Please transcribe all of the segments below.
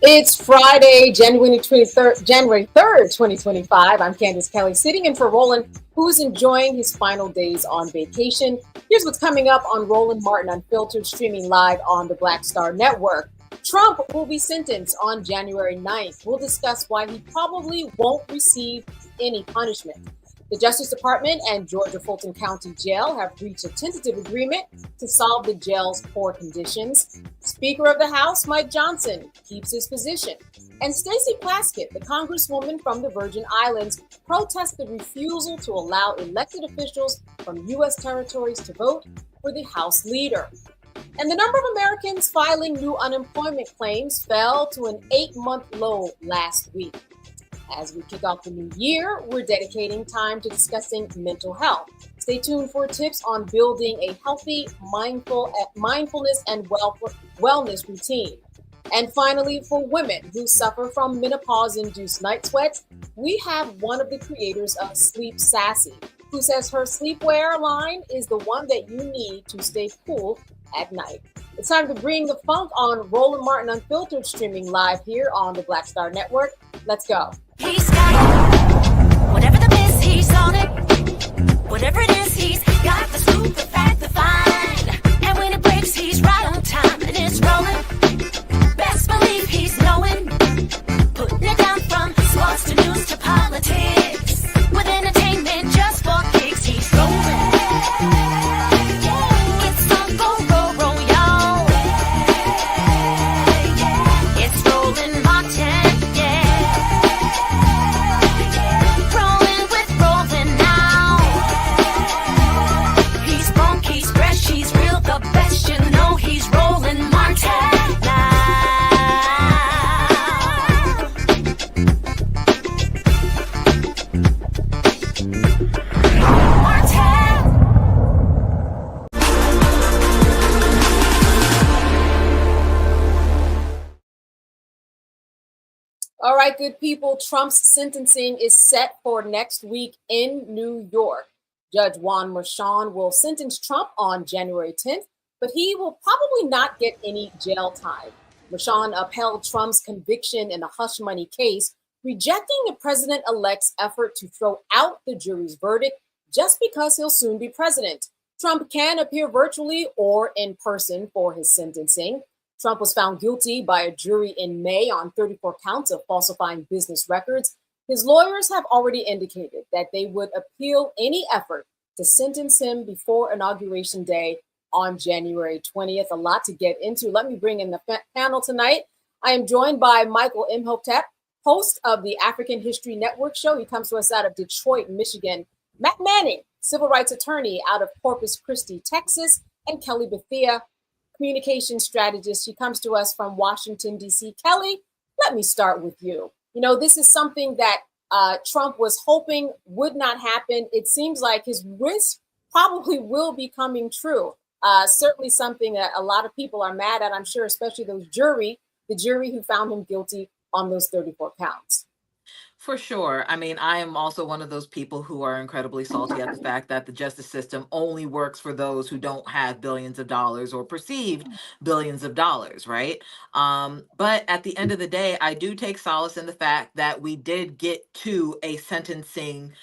It's Friday, January 3rd, 2025. I'm Candace Kelly, sitting in for Roland, who's enjoying his final days on vacation. Here's what's coming up on Roland Martin Unfiltered, streaming live on the Black Star Network. Trump will be sentenced on January 9th. We'll discuss why he probably won't receive any punishment. The Justice Department and Georgia Fulton County Jail have reached a tentative agreement to solve the jail's poor conditions. Speaker of the House, Mike Johnson, keeps his position. And Stacey Plaskett, the congresswoman from the Virgin Islands, protests the refusal to allow elected officials from U.S. territories to vote for the House leader. And the number of Americans filing new unemployment claims fell to an 8-month low last week. As we kick off the new year, we're dedicating time to discussing mental health. Stay tuned for tips on building a healthy, mindfulness and wellness routine. And finally, for women who suffer from menopause-induced night sweats, we have one of the creators of Sleep Sassy, who says her sleepwear line is the one that you need to stay cool at night. It's time to bring the funk on Roland Martin Unfiltered, streaming live here on the Black Star Network. Let's go. He's got it. Whatever the miss, he's on it. Whatever it is, he's got the scoop, the fact, the find. And when it breaks, he's right on time and it's rolling. Best believe he's knowing. Putting it down from sports to news to politics. With entertainment just for kicks, he's rolling. It's on roll, y'all. It's Roland Martin. All right, good people. Trump's sentencing is set for next week in New York. Judge Juan Merchan will sentence Trump on January 10th, but he will probably not get any jail time. Merchan upheld Trump's conviction in a hush money case, rejecting the president-elect's effort to throw out the jury's verdict just because he'll soon be president. Trump can appear virtually or in person for his sentencing. Trump was found guilty by a jury in May on 34 counts of falsifying business records. His lawyers have already indicated that they would appeal any effort to sentence him before Inauguration Day on January 20th. A lot to get into. Let me bring in the panel tonight. I am joined by Michael Imhotep, host of the African History Network show. He comes to us out of Detroit, Michigan. Matt Manning, civil rights attorney out of Corpus Christi, Texas, and Kelly Bethea, communication strategist. She comes to us from Washington, D.C. Kelly, let me start with you. You know, this is something that Trump was hoping would not happen. It seems like his risk probably will be coming true. Certainly something that a lot of people are mad at, I'm sure, especially the jury who found him guilty on those 34 counts. For sure. I mean, I am also one of those people who are incredibly salty at the fact that the justice system only works for those who don't have billions of dollars or perceived billions of dollars, right? But at the end of the day, I do take solace in the fact that we did get to a sentencing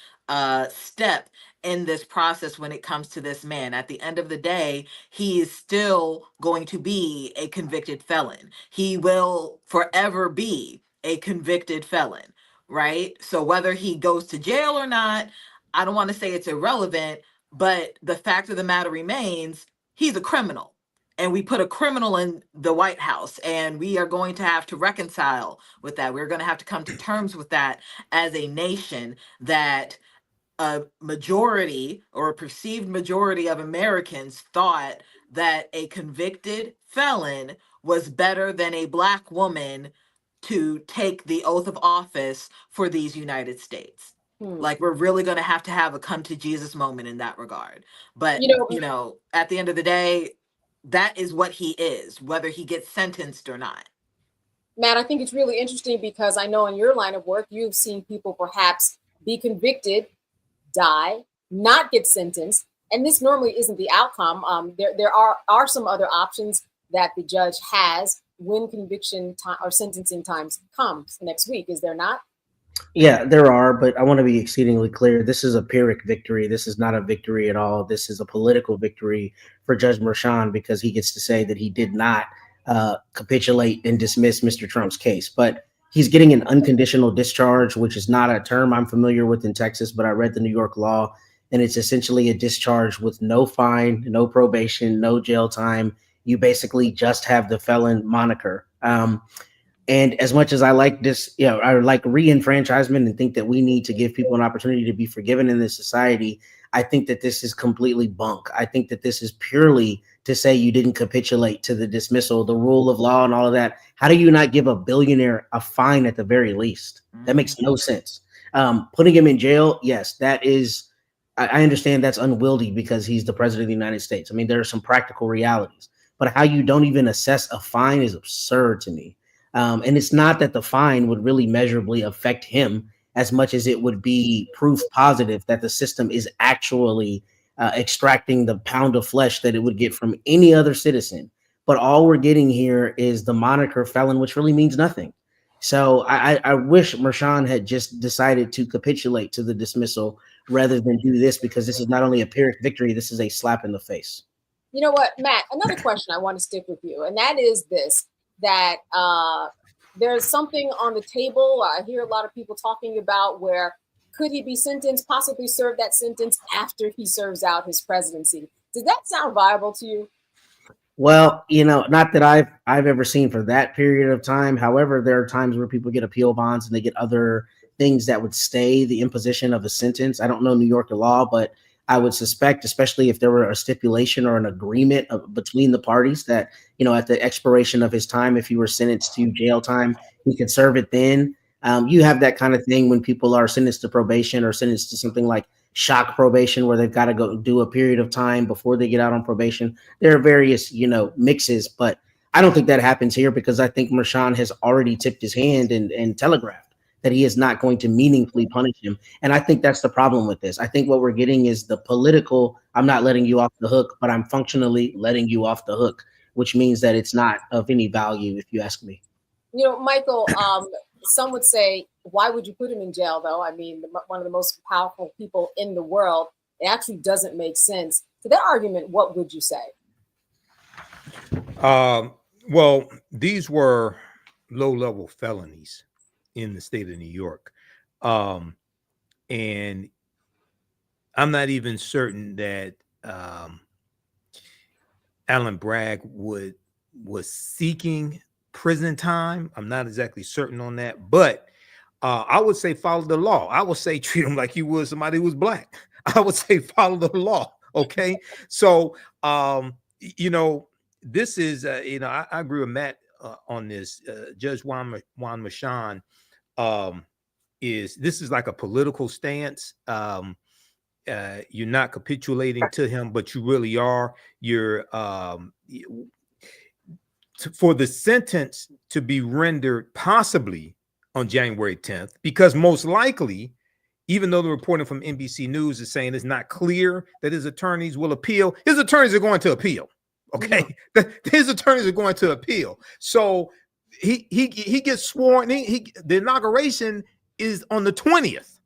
step in this process when it comes to this man. At the end of the day, he is still going to be a convicted felon. He will forever be a convicted felon. Right? So whether he goes to jail or not, I don't want to say it's irrelevant, but the fact of the matter remains, he's a criminal. And we put a criminal in the White House, and we are going to have to reconcile with that. We're going to have to come to terms with that as a nation, that a majority or a perceived majority of Americans thought that a convicted felon was better than a Black woman to take the oath of office for these United States. Like, we're really going to have a come to Jesus moment in that regard. But, you know, at the end of the day, that is what he is, whether he gets sentenced or not. Matt, I think it's really interesting because I know in your line of work, you've seen people perhaps be convicted, die, not get sentenced, and this normally isn't the outcome. There are some other options that the judge has when conviction time or sentencing times comes next week, is there not? Yeah, there are, but I want to be exceedingly clear. This is a Pyrrhic victory. This is not a victory at all. This is a political victory for Judge Merchan because he gets to say that he did not capitulate and dismiss Mr. Trump's case. But he's getting an unconditional discharge, which is not a term I'm familiar with in Texas, but I read the New York law, and it's essentially a discharge with no fine, no probation, no jail time. You basically just have the felon moniker. And as much as I like this, I like re-enfranchisement and think that we need to give people an opportunity to be forgiven in this society, I think that this is completely bunk. I think that this is purely to say you didn't capitulate to the dismissal, the rule of law and all of that. How do you not give a billionaire a fine at the very least? That makes no sense. Putting him in jail, yes, that is, I understand that's unwieldy because he's the president of the United States. I mean, there are some practical realities, but how you don't even assess a fine is absurd to me. And it's not that the fine would really measurably affect him as much as it would be proof positive that the system is actually extracting the pound of flesh that it would get from any other citizen. But all we're getting here is the moniker felon, which really means nothing. So I wish Merchan had just decided to capitulate to the dismissal rather than do this, because this is not only a Pyrrhic victory, this is a slap in the face. You know what, Matt, another question I want to stick with you, and that is this, that there's something on the table. I hear a lot of people talking about where could he be sentenced, possibly serve that sentence after he serves out his presidency. Does that sound viable to you? Well, not that I've ever seen for that period of time. However, there are times where people get appeal bonds and they get other things that would stay the imposition of a sentence. I don't know New York law, but I would suspect, especially if there were a stipulation or an agreement between the parties that, at the expiration of his time, if he were sentenced to jail time, he could serve it then. You have that kind of thing when people are sentenced to probation or sentenced to something like shock probation, where they've got to go do a period of time before they get out on probation. There are various, mixes, but I don't think that happens here because I think Merchan has already tipped his hand and telegraphed that he is not going to meaningfully punish him. And I think that's the problem with this. I think what we're getting is the political, I'm not letting you off the hook, but I'm functionally letting you off the hook, which means that it's not of any value, if you ask me. Michael, some would say, why would you put him in jail, though? I mean, one of the most powerful people in the world. It actually doesn't make sense. To that argument, what would you say? Well, these were low-level felonies in the state of New York. And I'm not even certain that Alan Bragg was seeking prison time. I'm not exactly certain on that, but I would say follow the law. I would say treat him like you would somebody who was black. I would say follow the law. Okay. So, this is, I agree with Matt on this. Judge Juan Merchan this is like a political stance. You're not capitulating to him, but you really are. You're for the sentence to be rendered possibly on January 10th, because most likely, even though the reporting from NBC News is saying it's not clear that his attorneys will appeal, his attorneys are going to appeal. Okay, his attorneys are going to appeal. So he gets sworn. The inauguration is on the 20th.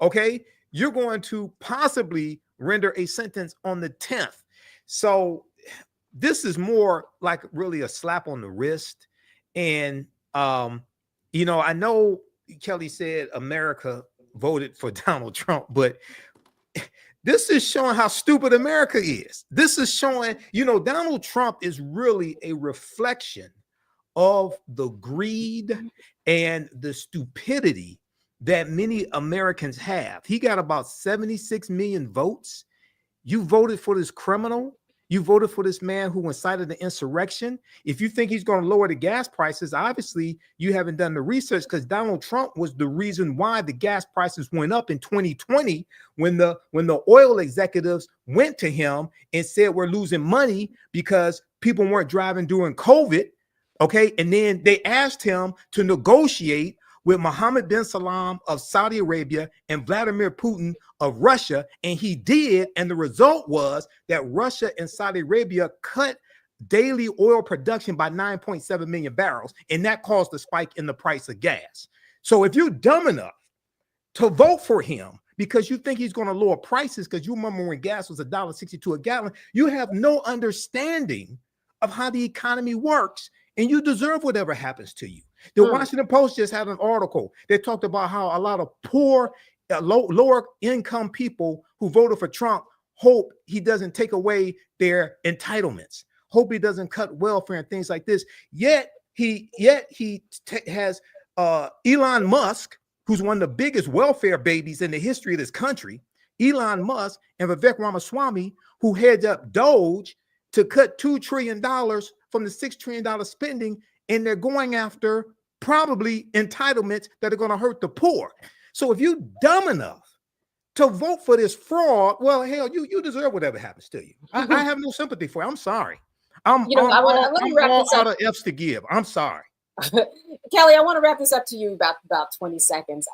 Okay, you're going to possibly render a sentence on the 10th. So this is more like really a slap on the wrist. And I know Kelly said America voted for Donald Trump, but this is showing how stupid America is. This is showing, Donald Trump is really a reflection of the greed and the stupidity that many Americans have. He got about 76 million votes. You voted for this criminal. You voted for this man who incited the insurrection. If you think he's going to lower the gas prices, obviously you haven't done the research, because Donald Trump was the reason why the gas prices went up in 2020 when the oil executives went to him and said we're losing money because people weren't driving during COVID. Okay. And then they asked him to negotiate with Mohammed bin Salman of Saudi Arabia and Vladimir Putin of Russia, and he did, and the result was that Russia and Saudi Arabia cut daily oil production by 9.7 million barrels, and that caused the spike in the price of gas. So if you're dumb enough to vote for him because you think he's going to lower prices, because you remember when gas was $1.62 a gallon, you have no understanding of how the economy works, and you deserve whatever happens to you. The Washington Post just had an article that talked about how a lot of poor, lower income people who voted for Trump hope he doesn't take away their entitlements, hope he doesn't cut welfare and things like this. Yet he has Elon Musk, who's one of the biggest welfare babies in the history of this country, Elon Musk and Vivek Ramaswamy, who heads up Doge to cut $2 trillion from the $6 trillion spending, and they're going after probably entitlements that are going to hurt the poor. So if you're dumb enough to vote for this fraud, well, hell, you deserve whatever happens to you. I have no sympathy for you. I'm sorry. I'm all out of F's to give. I'm sorry. Kelly, I want to wrap this up to you about 20 seconds.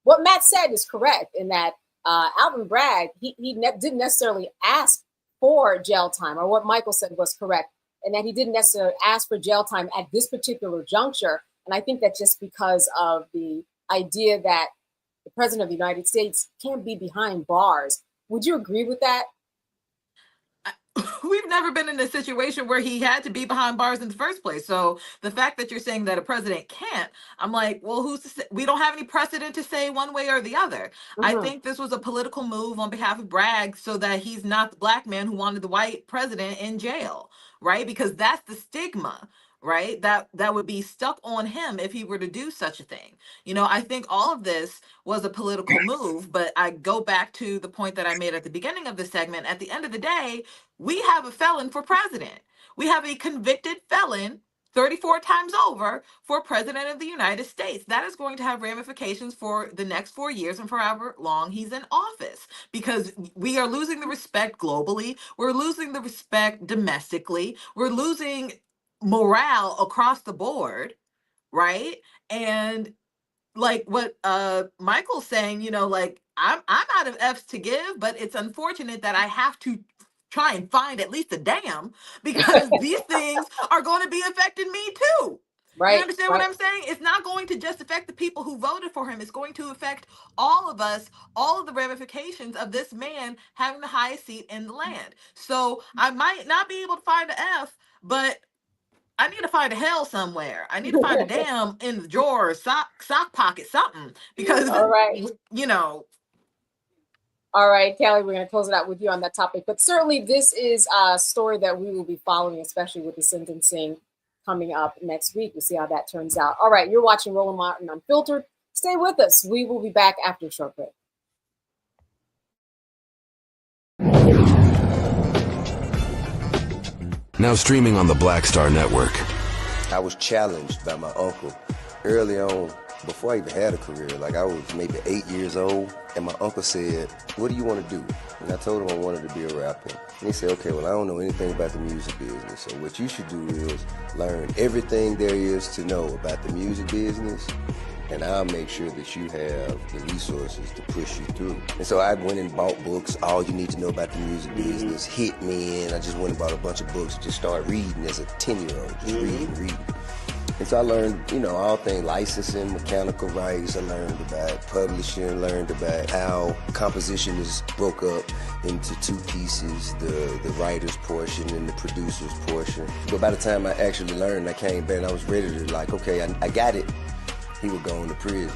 What Matt said is correct in that Alvin Bragg, he didn't necessarily ask for jail time, or what Michael said was correct, and that he didn't necessarily ask for jail time at this particular juncture. And I think that's just because of the idea that the president of the United States can't be behind bars. Would you agree with that? We've never been in a situation where he had to be behind bars in the first place. So the fact that you're saying that a president can't, I'm like, well, who's to say? We don't have any precedent to say one way or the other. I think this was a political move on behalf of Bragg so that he's not the black man who wanted the white president in jail, right? Because that's the stigma, right? That would be stuck on him if he were to do such a thing. You know, I think all of this was a political move, but I go back to the point that I made at the beginning of the segment. At the end of the day, we have a felon for president. We have a convicted felon 34 times over for president of the United States. That is going to have ramifications for the next 4 years and forever long he's in office, because we are losing the respect globally. We're losing the respect domestically. We're losing morale across the board, right? And like what Michael's saying, you know, like I'm out of F's to give, but it's unfortunate that I have to try and find at least a damn, because these things are going to be affecting me too. Right. You understand what I'm saying? It's not going to just affect the people who voted for him. It's going to affect all of us, all of the ramifications of this man having the highest seat in the land. So I might not be able to find an F, but I need to find a hell somewhere. I need to find a damn in the drawer, sock pocket, something, because you know. All right, Kelly, we're going to close it out with you on that topic. But certainly this is a story that we will be following, especially with the sentencing coming up next week. We'll see how that turns out. All right, you're watching Roland Martin Unfiltered. Stay with us. We will be back after a short break. Now streaming on the Black Star Network. I was challenged by my uncle early on, before I even had a career. Like, I was maybe 8 years old, and my uncle said, "What do you want to do?" And I told him I wanted to be a rapper. And he said, "Okay, well, I don't know anything about the music business, so what you should do is learn everything there is to know about the music business, and I'll make sure that you have the resources to push you through." And so I went and bought books, All You Need to Know About the Music Business, hit me in. I just went and bought a bunch of books, just started reading as a 10-year-old, just reading. And so I learned, you know, all things licensing, mechanical rights. I learned about publishing, learned about how composition is broke up into two pieces, the writer's portion and the producer's portion. But by the time I actually learned, I came back and I was ready to, like, okay, I got it. He was going to prison.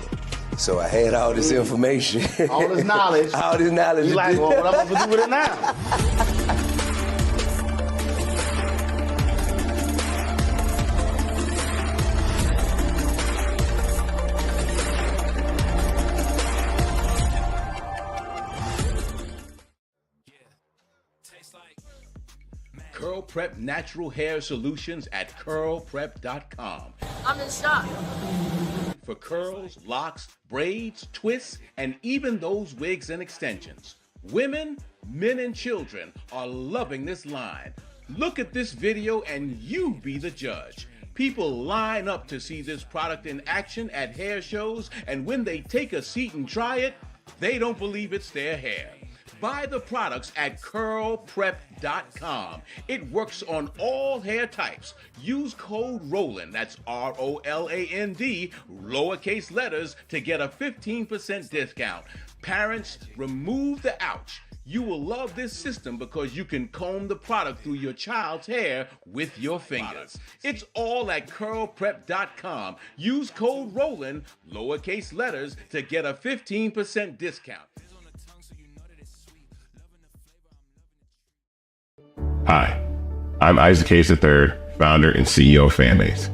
So I had all this information. All this knowledge. All this knowledge. You like, well, what I'm going to do with it now? Curl Prep Natural Hair Solutions at curlprep.com. I'm in shock. For curls, locks, braids, twists, and even those wigs and extensions. Women, men, and children are loving this line. Look at this video and you be the judge. People line up to see this product in action at hair shows, and when they take a seat and try it, they don't believe it's their hair. Buy the products at curlprep.com. It works on all hair types. Use code ROLAND, that's ROLAND, lowercase letters, to get a 15% discount. Parents, remove the ouch. You will love this system because you can comb the product through your child's hair with your fingers. It's all at curlprep.com. Use code ROLAND, lowercase letters, to get a 15% discount. Hi, I'm Isaac Hayes III, founder and CEO of Fanbase.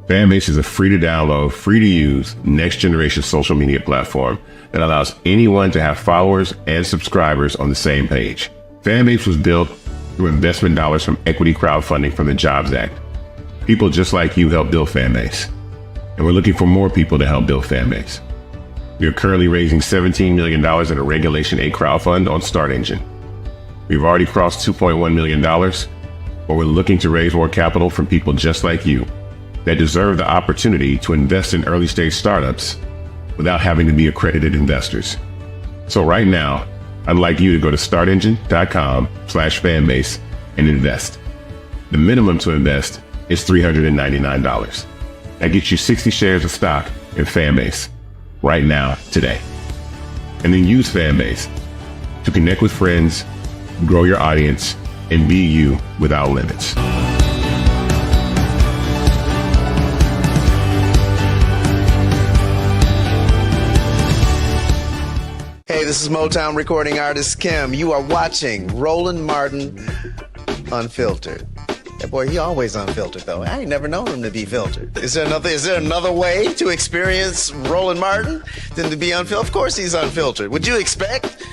Fanbase is a free-to-download, free-to-use, next-generation social media platform that allows anyone to have followers and subscribers on the same page. Fanbase was built through investment dollars from equity crowdfunding from the Jobs Act. People just like you help build Fanbase, and we're looking for more people to help build Fanbase. We are currently raising $17 million in a Regulation A crowdfund on Start Engine. We've already crossed $2.1 million, but we're looking to raise more capital from people just like you that deserve the opportunity to invest in early-stage startups without having to be accredited investors. So right now, I'd like you to go to startengine.com/fanbase and invest. The minimum to invest is $399. That gets you 60 shares of stock in Fanbase right now, today. And then use Fanbase to connect with friends, grow your audience, and be you without limits. Hey, this is Motown recording artist Kim. You are watching Roland Martin Unfiltered. That boy, he always unfiltered though. I ain't never known him to be filtered. Is there another way to experience Roland Martin than to be unfiltered? Of course he's unfiltered. Would you expect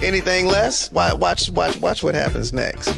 anything less? Watch what happens next.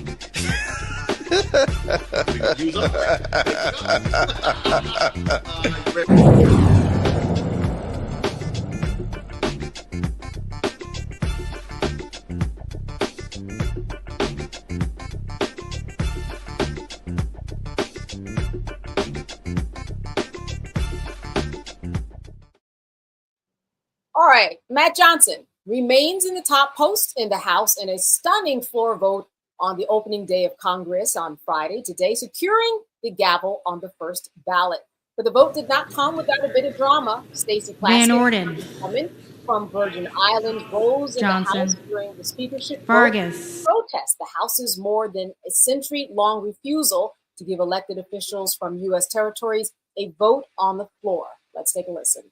All right, Matt Johnson remains in the top post in the House in a stunning floor vote on the opening day of Congress on Friday today, securing the gavel on the first ballot. But the vote did not come without a bit of drama. Stacey Van Orden, woman from Virgin Islands, rose in Johnson, the House during the speakership Vargas. vote to protest the House's more than a century-long refusal to give elected officials from U.S. territories a vote on the floor. Let's take a listen.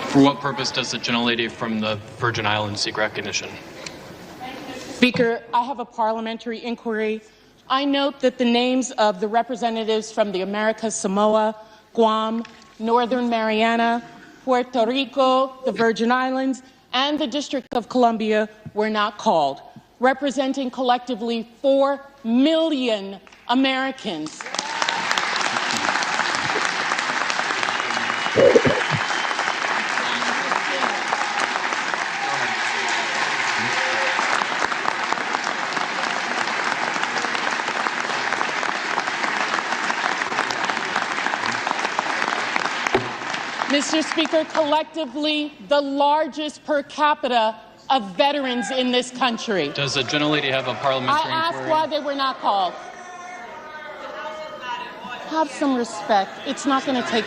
For what purpose does the gentlelady from the Virgin Islands seek recognition? Speaker, I have a parliamentary inquiry. I note that the names of the representatives from the Americas Samoa, Guam, Northern Mariana, Puerto Rico, the Virgin Islands, and the District of Columbia were not called, representing collectively 4 million Americans. Mr. Speaker, collectively, the largest per capita of veterans in this country. Does the gentlelady have a parliamentary I inquiry? asked why they were not called. Have some respect. It's not going to take...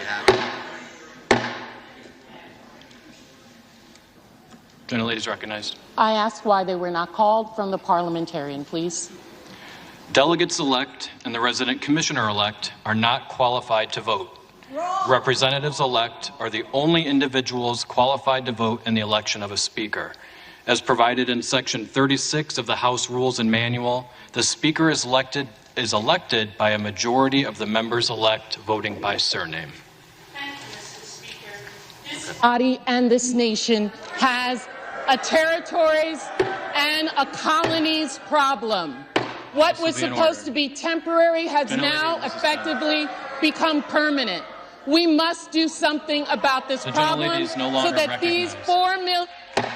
Gentlelady is recognized. I asked why they were not called from the parliamentarian, please. Delegates-elect and the resident commissioner-elect are not qualified to vote. Representatives-elect are the only individuals qualified to vote in the election of a speaker. As provided in Section 36 of the House Rules and Manual, the speaker is elected by a majority of the members-elect voting by surname. Thank you, Mr. Speaker. This body and this nation has a territories and a colonies problem. What was supposed to be temporary has now effectively become permanent. We must do something about this problem so that these 4 million... But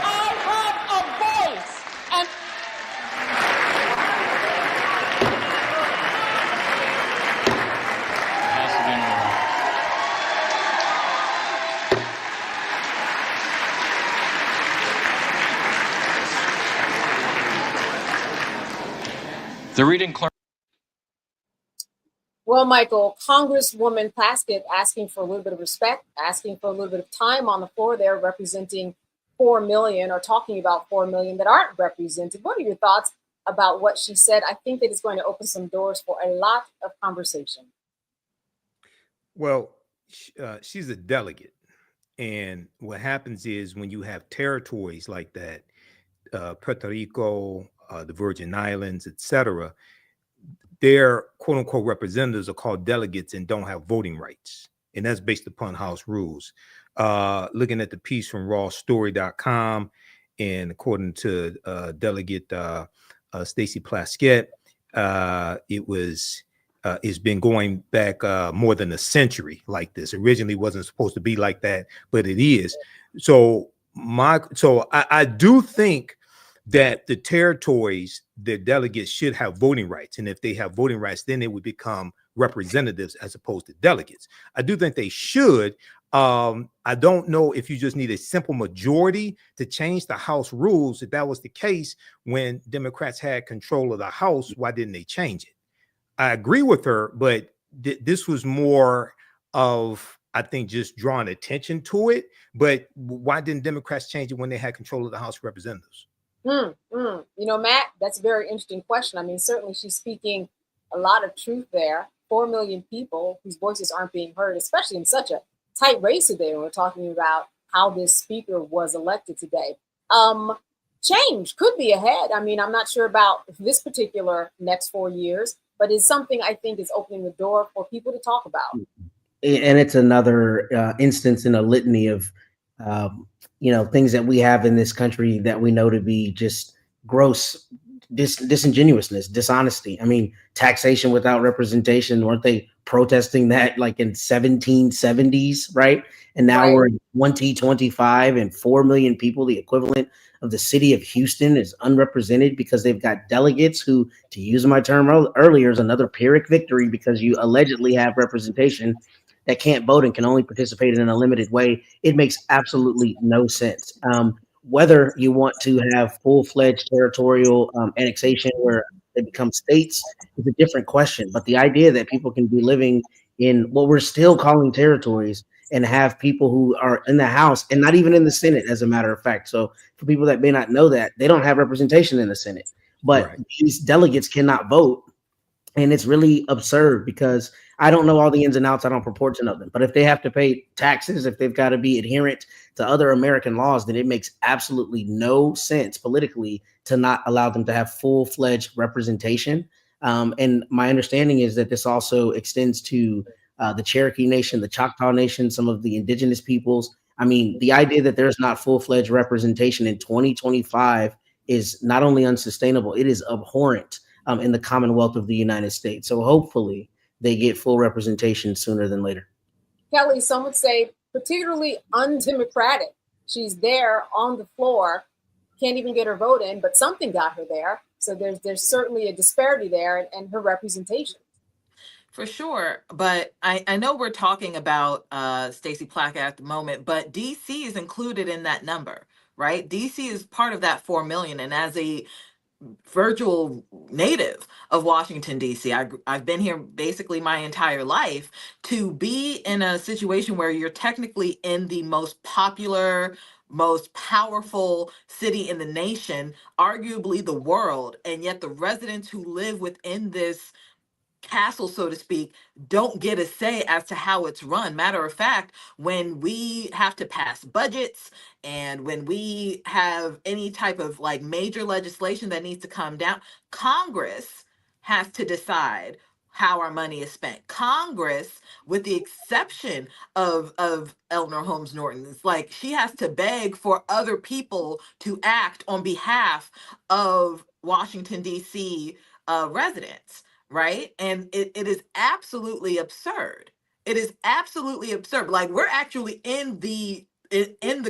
I have a voice, and... The reading clerk. Well, Michael, Congresswoman Plaskett asking for a little bit of respect, asking for a little bit of time on the floor there, representing 4 million or talking about 4 million that aren't represented. What are your thoughts about what she said? I think that it's going to open some doors for a lot of conversation. Well, she's a delegate. And what happens is when you have territories like that, Puerto Rico, the Virgin Islands, etc., their quote unquote representatives are called delegates and don't have voting rights. And that's based upon House rules. Looking at the piece from rawstory.com, and according to Delegate Stacey Plaskett, it's been going back more than a century like this. Originally wasn't supposed to be like that, but it is. So I do think that the territories, the delegates should have voting rights. And if they have voting rights, then they would become representatives as opposed to delegates. I do think they should. I don't know if you just need a simple majority to change the House rules. If that was the case when Democrats had control of the House, why didn't they change it? I agree with her, but this was more of, I think, just drawing attention to it. But why didn't Democrats change it when they had control of the House of Representatives? You know, Matt, that's a very interesting question. I mean, certainly she's speaking a lot of truth there. 4 million people whose voices aren't being heard, especially in such a tight race today when we're talking about how this speaker was elected today. Change could be ahead. I mean, I'm not sure about this particular next 4 years, but it's something I think is opening the door for people to talk about. And it's another instance in a litany of things that we have in this country that we know to be just gross disingenuousness, dishonesty. I mean, taxation without representation. Weren't they protesting that like in 1770s, right? And now we're in 2025 and 4 million people, the equivalent of the city of Houston, is unrepresented because they've got delegates who, to use my term earlier, is another Pyrrhic victory because you allegedly have representation that can't vote and can only participate in a limited way. It makes absolutely no sense. Whether you want to have full-fledged territorial annexation where they become states is a different question. But the idea that people can be living in what we're still calling territories and have people who are in the House and not even in the Senate, as a matter of fact. So for people that may not know that, they don't have representation in the Senate. But these delegates cannot vote. And it's really absurd because I don't know all the ins and outs. I don't purport to know them. But if they have to pay taxes, if they've got to be adherent to other American laws, then it makes absolutely no sense politically to not allow them to have full-fledged representation. And my understanding is that this also extends to the Cherokee Nation, the Choctaw Nation, some of the indigenous peoples. I mean, the idea that there's not full-fledged representation in 2025 is not only unsustainable, it is abhorrent in the Commonwealth of the United States. So hopefully they get full representation sooner than later. Kelly, some would say particularly undemocratic. She's there on the floor, can't even get her vote in, but something got her there. So there's certainly a disparity there in her representation. For sure. But I know we're talking about Stacey Plaskett at the moment, but DC is included in that number, right? DC is part of that 4 million. And as a virtual native of Washington, D.C. I've been here basically my entire life. To be in a situation where you're technically in the most popular, most powerful city in the nation, arguably the world, and yet the residents who live within this castle, so to speak, don't get a say as to how it's run. Matter of fact, when we have to pass budgets and when we have any type of like major legislation that needs to come down, Congress has to decide how our money is spent. Congress, with the exception of Eleanor Holmes Norton, it's like she has to beg for other people to act on behalf of Washington, D.C. Residents. Right. And it is absolutely absurd. It is absolutely absurd. Like we're actually in the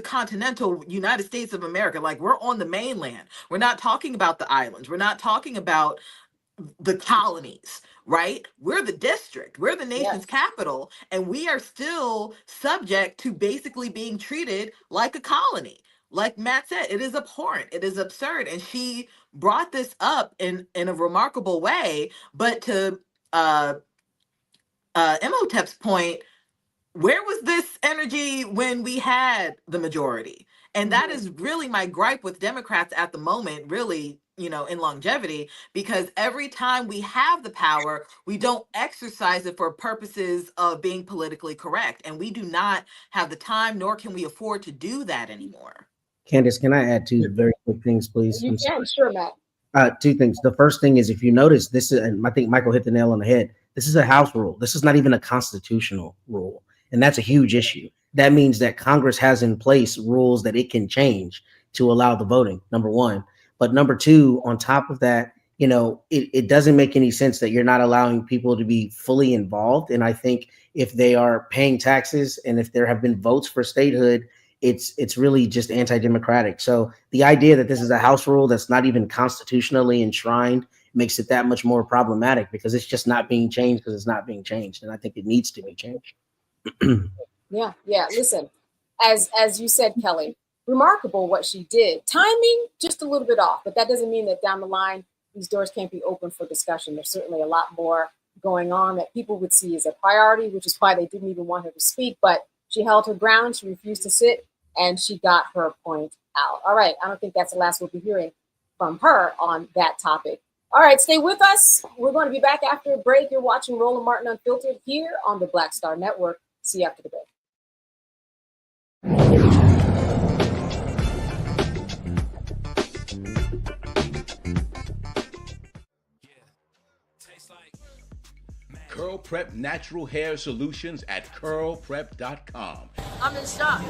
continental United States of America. Like we're on the mainland. We're not talking about the islands. We're not talking about the colonies, right? We're the district. We're the nation's capital. And we are still subject to basically being treated like a colony. Like Matt said, it is abhorrent. It is absurd. And she brought this up in a remarkable way. But to Imhotep's point, where was this energy when we had the majority? And that is really my gripe with Democrats at the moment, really, in longevity, because every time we have the power, we don't exercise it for purposes of being politically correct. And we do not have the time, nor can we afford to do that anymore. Candace, can I add two very quick things, please? You can, sure, Matt. Two things. The first thing is, if you notice, this is, and I think Michael hit the nail on the head, this is a House rule. This is not even a constitutional rule. And that's a huge issue. That means that Congress has in place rules that it can change to allow the voting, number one. But number two, on top of that, it doesn't make any sense that you're not allowing people to be fully involved. And I think if they are paying taxes and if there have been votes for statehood, it's really just anti-democratic. So the idea that this is a House rule that's not even constitutionally enshrined makes it that much more problematic, because it's just not being changed because it's not being changed. And I think it needs to be changed. Yeah. Listen, as you said, Kelly, remarkable what she did. Timing, just a little bit off, but that doesn't mean that down the line, these doors can't be open for discussion. There's certainly a lot more going on that people would see as a priority, which is why they didn't even want her to speak. But she held her ground. She refused to sit, and she got her point out. All right. I don't think that's the last we'll be hearing from her on that topic. All right. Stay with us. We're going to be back after a break. You're watching Roland Martin Unfiltered here on the Black Star Network. See you after the break. Curl Prep Natural Hair Solutions at curlprep.com. I'm in shock.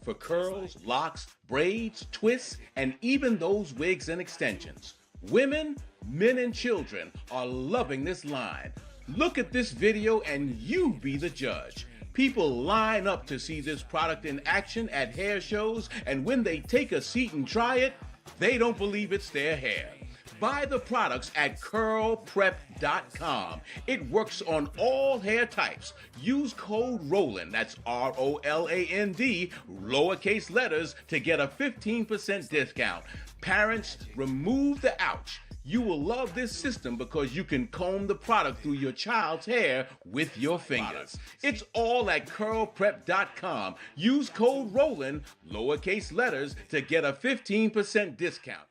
For curls, locks, braids, twists, and even those wigs and extensions. Women, men, and children are loving this line. Look at this video and you be the judge. People line up to see this product in action at hair shows, and when they take a seat and try it, they don't believe it's their hair. Buy the products at curlprep.com. It works on all hair types. Use code ROLAND, that's ROLAND, lowercase letters, to get a 15% discount. Parents, remove the ouch. You will love this system because you can comb the product through your child's hair with your fingers. It's all at curlprep.com. Use code ROLAND, lowercase letters, to get a 15% discount.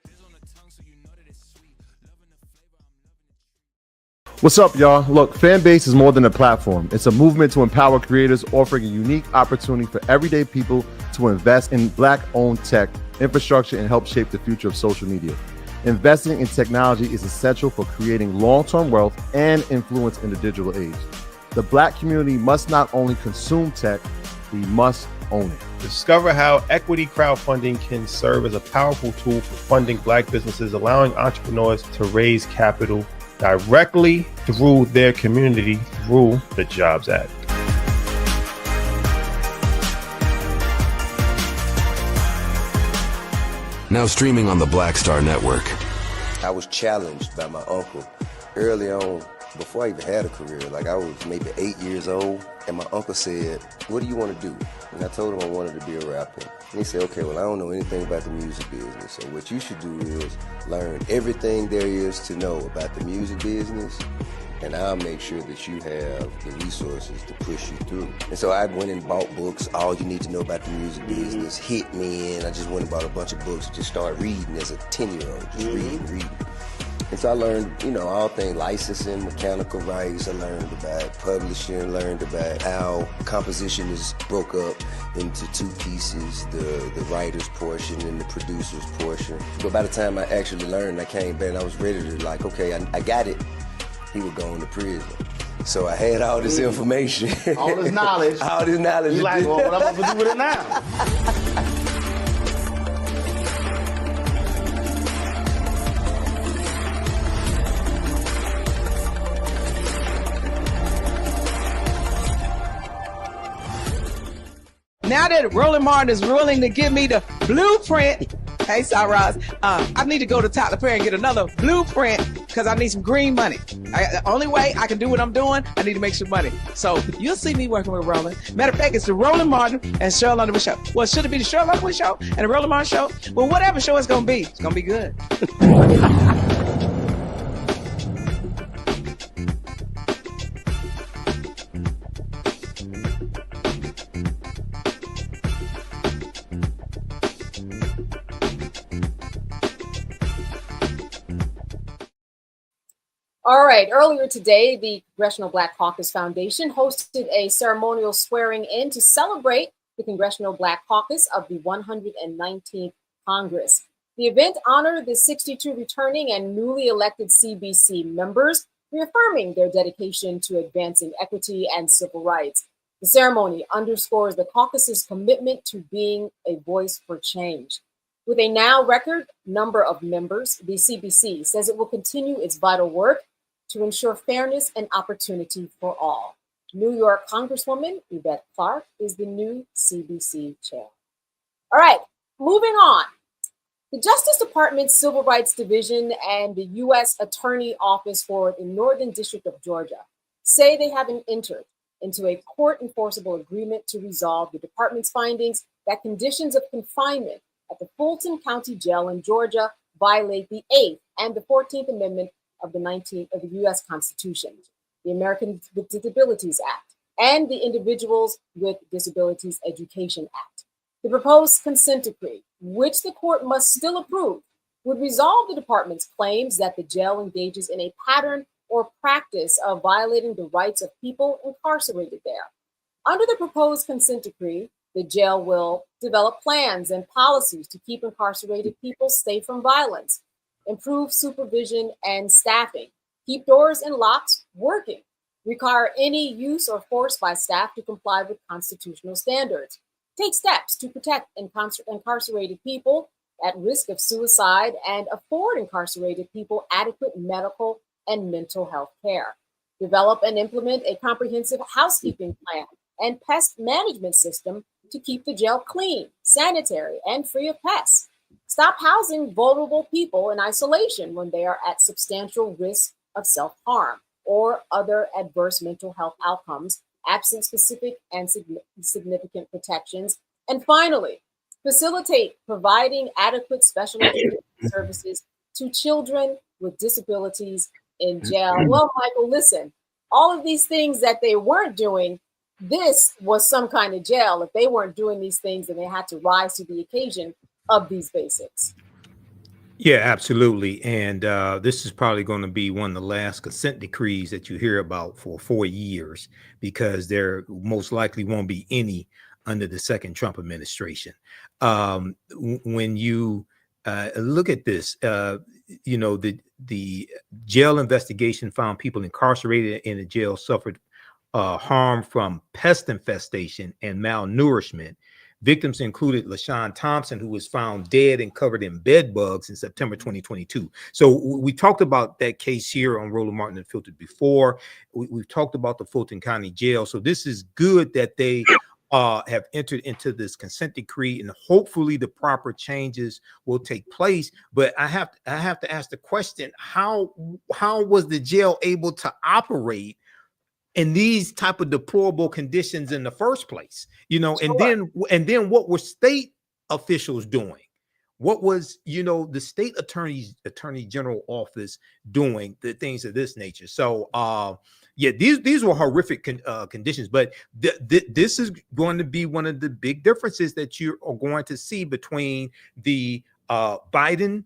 What's up, y'all? Look, Fanbase is more than a platform. It's a movement to empower creators, offering a unique opportunity for everyday people to invest in Black-owned tech, infrastructure, and help shape the future of social media. Investing in technology is essential for creating long-term wealth and influence in the digital age. The Black community must not only consume tech, we must own it. Discover how equity crowdfunding can serve as a powerful tool for funding Black businesses, allowing entrepreneurs to raise capital directly through their community through the Jobs Act. Now streaming on the Black Star Network. I was challenged by my uncle early on, before I even had a career. Like, I was maybe 8 years old, and my uncle said, "What do you want to do?" And I told him I wanted to be a rapper. And he said, "Okay, well, I don't know anything about the music business, so what you should do is learn everything there is to know about the music business, and I'll make sure that you have the resources to push you through." And so I went and bought books, All You Need to Know About the Music Business, hit me, and I just went and bought a bunch of books and just started reading as a 10-year-old, just reading. And so I learned, all things licensing, mechanical rights. I learned about publishing, learned about how composition is broke up into two pieces, the writer's portion and the producer's portion. But by the time I actually learned, I came back and I was ready to, like, okay, I got it. He was going to prison. So I had all this information. All this knowledge. All this knowledge. You like, well, what I'm going to do with it now? Now that Roland Martin is willing to give me the blueprint, Hey, Cyrus. I need to go to Tyler Perry and get another blueprint because I need some green money. The only way I can do what I'm doing, I need to make some money. So you'll see me working with Roland. Matter of fact, it's the Roland Martin and Cheryl Underwood show. Well, should it be the Cheryl Underwood show and the Roland Martin show? Well, whatever show it's going to be good. All right. Earlier today, the Congressional Black Caucus Foundation hosted a ceremonial swearing in to celebrate the Congressional Black Caucus of the 119th Congress. The event honored the 62 returning and newly elected CBC members, reaffirming their dedication to advancing equity and civil rights. The ceremony underscores the caucus's commitment to being a voice for change. With a now record number of members, the CBC says it will continue its vital work to ensure fairness and opportunity for all. New York Congresswoman Yvette Clarke is the new CBC chair. All right, moving on. The Justice Department's Civil Rights Division and the U.S. Attorney Office for the Northern District of Georgia say they haven't entered into a court-enforceable agreement to resolve the department's findings that conditions of confinement at the Fulton County Jail in Georgia violate the 8th and the 14th Amendment of the U.S. Constitution, the Americans with Disabilities Act, and the Individuals with Disabilities Education Act. The proposed consent decree, which the court must still approve, would resolve the department's claims that the jail engages in a pattern or practice of violating the rights of people incarcerated there. Under the proposed consent decree, the jail will develop plans and policies to keep incarcerated people safe from violence, improve supervision and staffing, keep doors and locks working, require any use or force by staff to comply with constitutional standards, take steps to protect incarcerated people at risk of suicide, and afford incarcerated people adequate medical and mental health care, develop and implement a comprehensive housekeeping plan and pest management system to keep the jail clean, sanitary, and free of pests. Stop housing vulnerable people in isolation when they are at substantial risk of self-harm or other adverse mental health outcomes, absent specific and significant protections. And finally, facilitate providing adequate special education services to children with disabilities in jail. Well, Michael, listen, all of these things that they weren't doing, this was some kind of jail. If they weren't doing these things, then they had to rise to the occasion of these basics. Yeah, absolutely. And this is probably going to be one of the last consent decrees that you hear about for 4 years, because there most likely won't be any under the second Trump administration. When you look at this, you know, the jail investigation found people incarcerated in the jail suffered harm from pest infestation and malnourishment. Victims included LaShawn Thompson, who was found dead and covered in bed bugs in September 2022. So we talked about that case here on Roland Martin Unfiltered before. We've talked about the Fulton County Jail. So this is good that they have entered into this consent decree, and hopefully the proper changes will take place. But I have to ask the question: how was the jail able to operate in these type of deplorable conditions in the first place? You know, sure. and then what were state officials doing? What was, you know, the state attorney general office doing, the things of this nature? So yeah, these were horrific conditions, but this is going to be one of the big differences that you are going to see between the Biden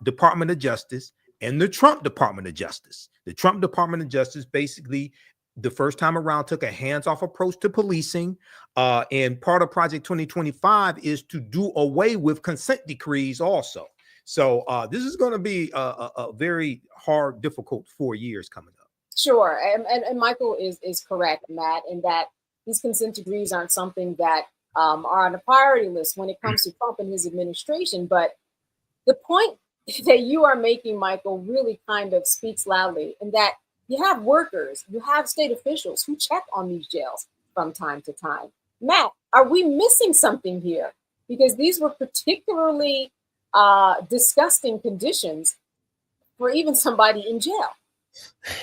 Department of Justice and the Trump Department of Justice. The Trump Department of Justice basically, the first time around, took a hands-off approach to policing, and part of Project 2025 is to do away with consent decrees also. So this is going to be a very hard, difficult 4 years coming up. Sure, and Michael is correct, Matt, in that these consent decrees aren't something that are on the priority list when it comes to Trump and his administration. But the point that you are making, Michael, really kind of speaks loudly, in that you have workers, you have state officials who check on these jails from time to time. Matt, are we missing something here? Because these were particularly disgusting conditions for even somebody in jail.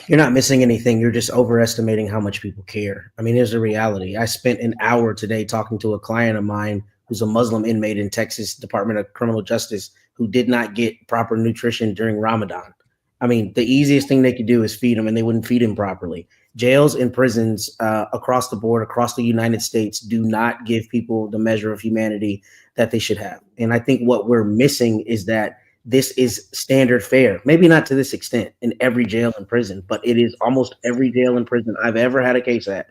You're not missing anything. You're just overestimating how much people care. I mean, here's the reality. I spent an hour today talking to a client of mine who's a Muslim inmate in Texas Department of Criminal Justice who did not get proper nutrition during Ramadan. I mean, the easiest thing they could do is feed him, and they wouldn't feed him properly. Jails and prisons across the board, across the United States, do not give people the measure of humanity that they should have. And I think what we're missing is that this is standard fare, maybe not to this extent in every jail and prison, but it is almost every jail and prison I've ever had a case at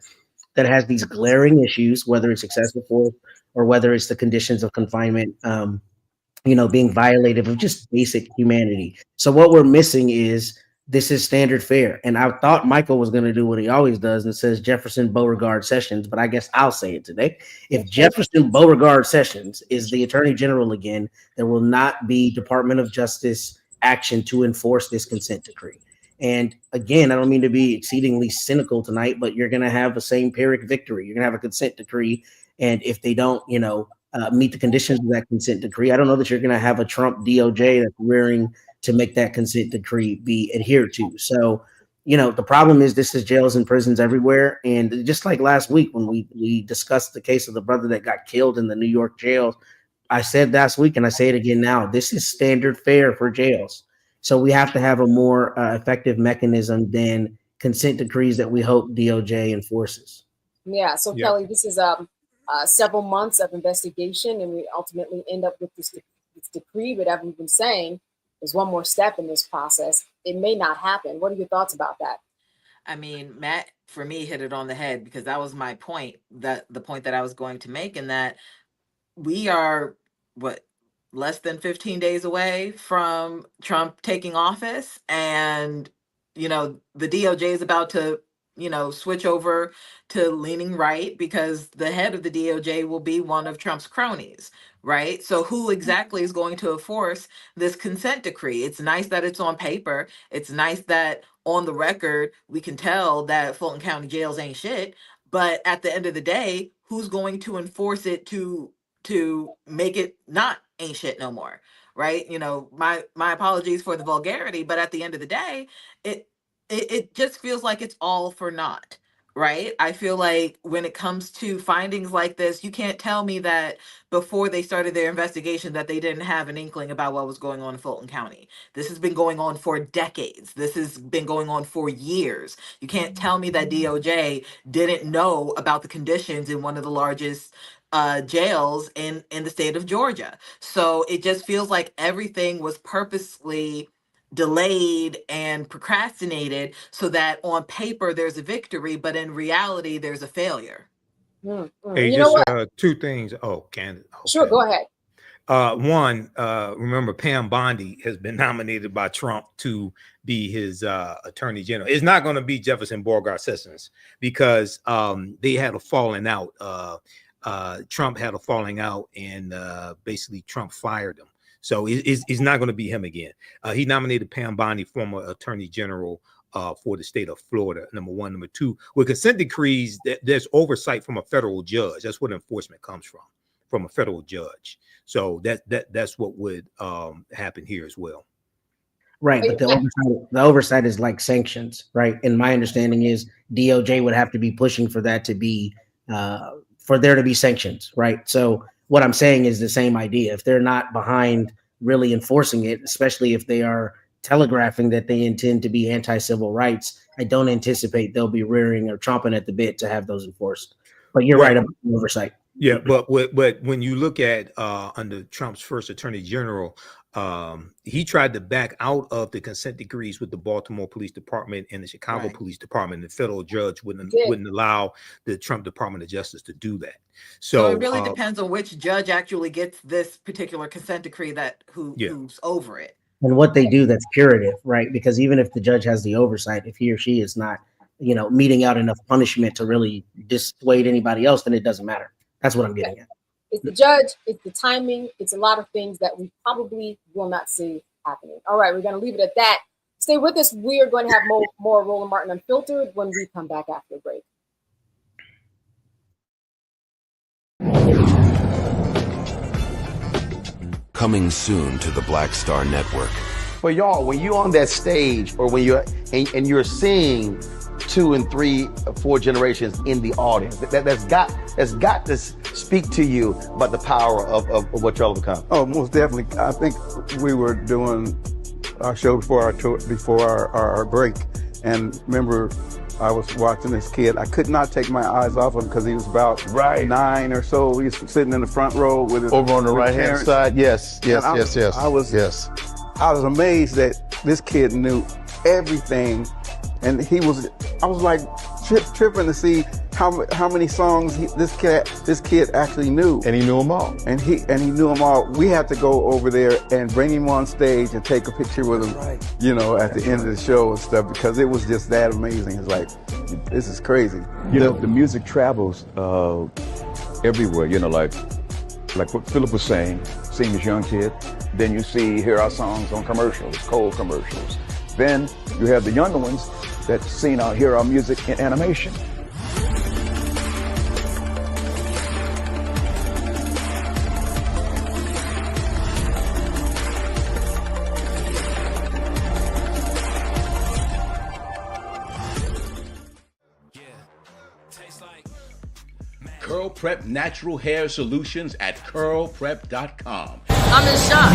that has these glaring issues, whether it's excessive force or whether it's the conditions of confinement, being violative of just basic humanity. So what we're missing is this is standard fare. And I thought Michael was going to do what he always does and says Jefferson Beauregard Sessions, but I guess I'll say it today. If Jefferson Beauregard Sessions is the Attorney General again, there will not be Department of Justice action to enforce this consent decree. And again, I don't mean to be exceedingly cynical tonight, but you're going to have the same Pyrrhic victory. You're going to have a consent decree. And if they don't, meet the conditions of that consent decree, I don't know that you're going to have a Trump DOJ that's rearing to make that consent decree be adhered to. So, the problem is this is jails and prisons everywhere. And just like last week when we discussed the case of the brother that got killed in the New York jails, I said last week, and I say it again now, this is standard fare for jails. So we have to have a more effective mechanism than consent decrees that we hope DOJ enforces. Yeah. So Kelly, this is several months of investigation, and we ultimately end up with this decree. But as we've been saying, there's one more step in this process. It may not happen. What are your thoughts about that? I mean, Matt, for me, hit it on the head, because that was my point, that the point that I was going to make, and that we are, less than 15 days away from Trump taking office. And, the DOJ is about to, switch over to leaning right, because the head of the DOJ will be one of Trump's cronies, right? So who exactly is going to enforce this consent decree? It's nice that it's on paper. It's nice that on the record, we can tell that Fulton County jails ain't shit. But at the end of the day, who's going to enforce it to make it not ain't shit no more, right? My apologies for the vulgarity, but at the end of the day, it just feels like it's all for naught, right? I feel like when it comes to findings like this, you can't tell me that before they started their investigation that they didn't have an inkling about what was going on in Fulton County. This has been going on for decades. This has been going on for years. You can't tell me that DOJ didn't know about the conditions in one of the largest jails in the state of Georgia. So it just feels like everything was purposely delayed and procrastinated so that on paper there's a victory, but in reality there's a failure. Hey, you know what? Two things. Oh, Candace. Okay. Sure, go ahead. One, remember Pam Bondi has been nominated by Trump to be his attorney general. It's not going to be Jefferson Beauregard Sessions, because they had a falling out. Trump had a falling out, and basically Trump fired him. So it's not going to be him again. He nominated Pam Bondi, former attorney general for the state of Florida, number one. Number two, with consent decrees, there's oversight from a federal judge. That's what enforcement comes from a federal judge. So that's what would happen here as well. Right, but the oversight is like sanctions, right? And my understanding is DOJ would have to be pushing for that to be for there to be sanctions, right? So what I'm saying is the same idea. If they're not behind really enforcing it, especially if they are telegraphing that they intend to be anti-civil rights, I don't anticipate they'll be rearing or chomping at the bit to have those enforced. But you're right about the oversight. Yeah, but when you look at under Trump's first attorney general, he tried to back out of the consent decrees with the Baltimore Police Department and the Chicago Police Department. The federal judge wouldn't allow the Trump Department of Justice to do that. So it really depends on which judge actually gets this particular consent decree who's over it. And what they do that's curative, right? Because even if the judge has the oversight, if he or she is not, meting out enough punishment to really dissuade anybody else, then it doesn't matter. That's what I'm getting at. It's the judge, it's the timing, it's a lot of things that we probably will not see happening. All right, we're going to leave it at that. Stay with us. We are going to have more Roland Martin Unfiltered when we come back after the break. Coming soon to the Black Star Network. But y'all, when you're on that stage, or when you're and you're seeing 2 and 3, 4 generations in the audience, that's got to speak to you about the power of what y'all have become. Oh, most definitely. I think we were doing our show before our tour, before our break, and remember, I was watching this kid. I could not take my eyes off him because he was about 9 or so. He was sitting in the front row with his Over on the right-hand parents. side, yes. I was amazed that this kid knew everything, and I was like tripping to see how many songs this kid actually knew. And he knew them all. And he knew them all. We had to go over there and bring him on stage and take a picture with him, at the end of the show and stuff, because it was just that amazing. It's like, this is crazy. The music travels everywhere, like what Philip was saying, seeing this young kid. Then you hear our songs on commercials, cold commercials. Then you have the younger ones that hear our music in animation. Curl Prep Natural Hair Solutions at curlprep.com. I'm in shock.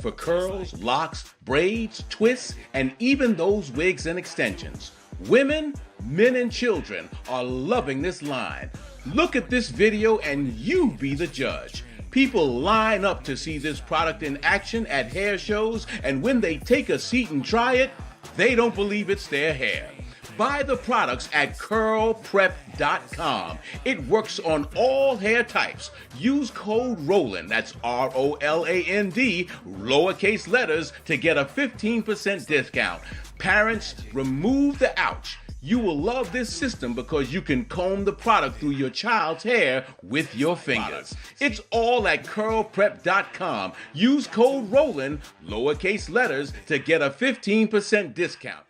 For curls, locks, braids, twists, and even those wigs and extensions. Women, men, and children are loving this line. Look at this video and you be the judge. People line up to see this product in action at hair shows, and when they take a seat and try it, they don't believe it's their hair. Buy the products at curlprep.com. It works on all hair types. Use code ROLAND, that's ROLAND, lowercase letters, to get a 15% discount. Parents, remove the ouch. You will love this system because you can comb the product through your child's hair with your fingers. It's all at curlprep.com. Use code ROLAND, lowercase letters, to get a 15% discount.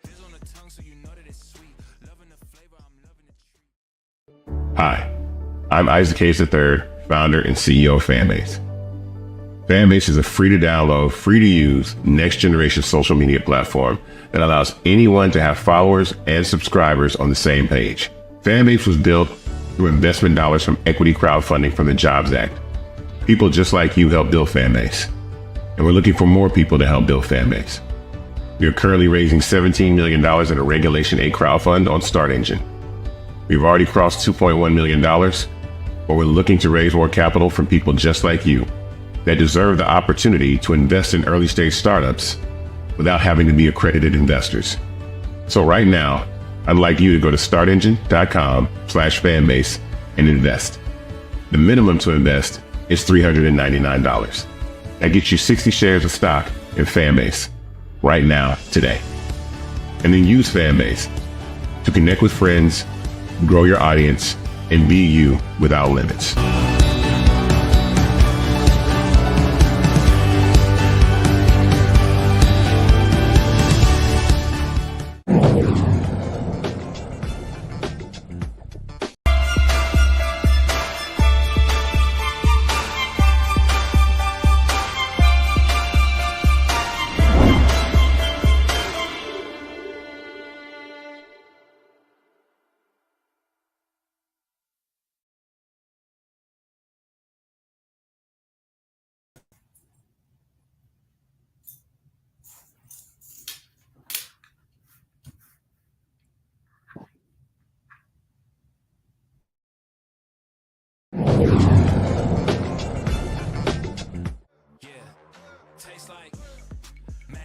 Hi, I'm Isaac Hayes III, founder and CEO of Fanbase. Fanbase is a free-to-download, free-to-use, next-generation social media platform that allows anyone to have followers and subscribers on the same page. Fanbase was built through investment dollars from equity crowdfunding from the Jobs Act. People just like you help build Fanbase, and we're looking for more people to help build Fanbase. We are currently raising $17 million in a Regulation A crowdfund on Start Engine. We've already crossed $2.1 million, but we're looking to raise more capital from people just like you that deserve the opportunity to invest in early stage startups without having to be accredited investors. So right now, I'd like you to go to startengine.com/fanbase and invest. The minimum to invest is $399. That gets you 60 shares of stock in Fanbase right now, today. And then use Fanbase to connect with friends, grow your audience, and be you without limits.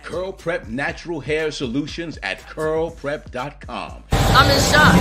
Curl Prep Natural Hair Solutions at curlprep.com. I'm in shock.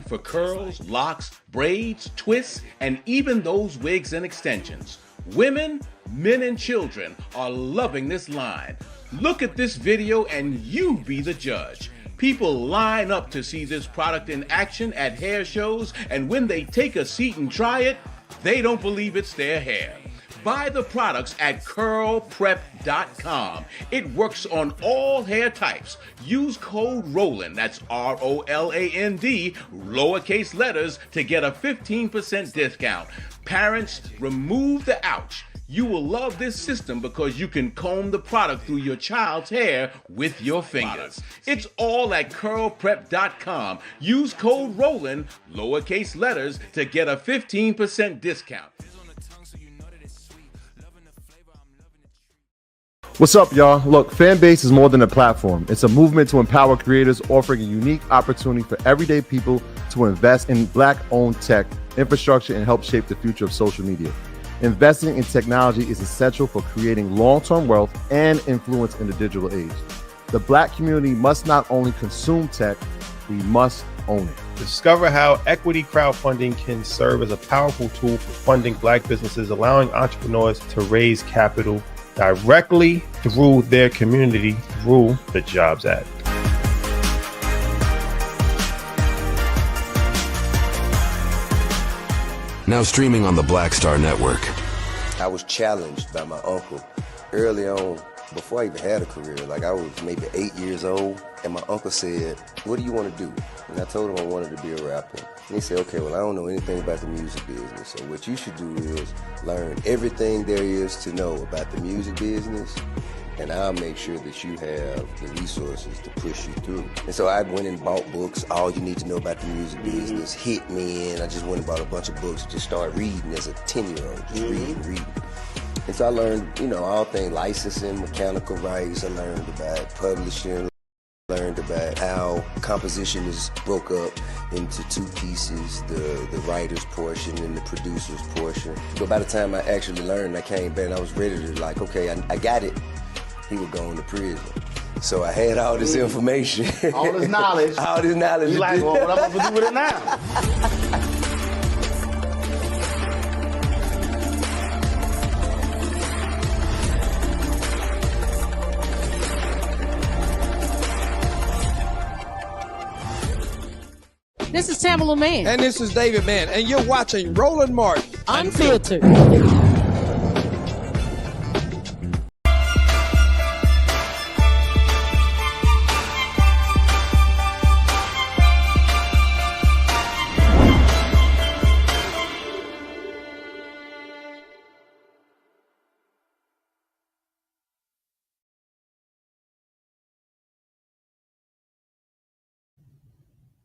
For curls, locks, braids, twists, and even those wigs and extensions. Women, men, and children are loving this line. Look at this video and you be the judge. People line up to see this product in action at hair shows, and when they take a seat and try it, they don't believe it's their hair. Buy the products at curlprep.com. It works on all hair types. Use code ROLAND, that's ROLAND, lowercase letters, to get a 15% discount. Parents, remove the ouch. You will love this system because you can comb the product through your child's hair with your fingers. It's all at curlprep.com. Use code ROLAND, lowercase letters, to get a 15% discount. What's up, y'all? Look, Fanbase is more than a platform. It's a movement to empower creators, offering a unique opportunity for everyday people to invest in Black-owned tech, infrastructure, and help shape the future of social media. Investing in technology is essential for creating long-term wealth and influence in the digital age. The Black community must not only consume tech, we must own it. Discover how equity crowdfunding can serve as a powerful tool for funding Black businesses, allowing entrepreneurs to raise capital directly through their community through the Jobs Act. Now streaming on the Black Star Network. I was challenged by my uncle early on, before I even had a career. Like, I was maybe 8 years old, and my uncle said, "What do you want to do?" And I told him I wanted to be a rapper. And he said, "Okay, well, I don't know anything about the music business, so what you should do is learn everything there is to know about the music business, and I'll make sure that you have the resources to push you through." And so I went and bought books, All You Need to Know About the Music Business, hit me in. I just went and bought a bunch of books, just started reading as a 10-year-old, just reading. And so I learned, all things licensing, mechanical rights. I learned about publishing, learned about how composition is broke up into two pieces, the writer's portion and the producer's portion. So by the time I actually learned, I came back and I was ready to okay, I got it. He was going to prison. So I had all this information. All this knowledge. All this knowledge. You like, well, what am I going to do with it now? This is Tamala Mann. And this is David Mann. And you're watching Roland Martin Unfiltered.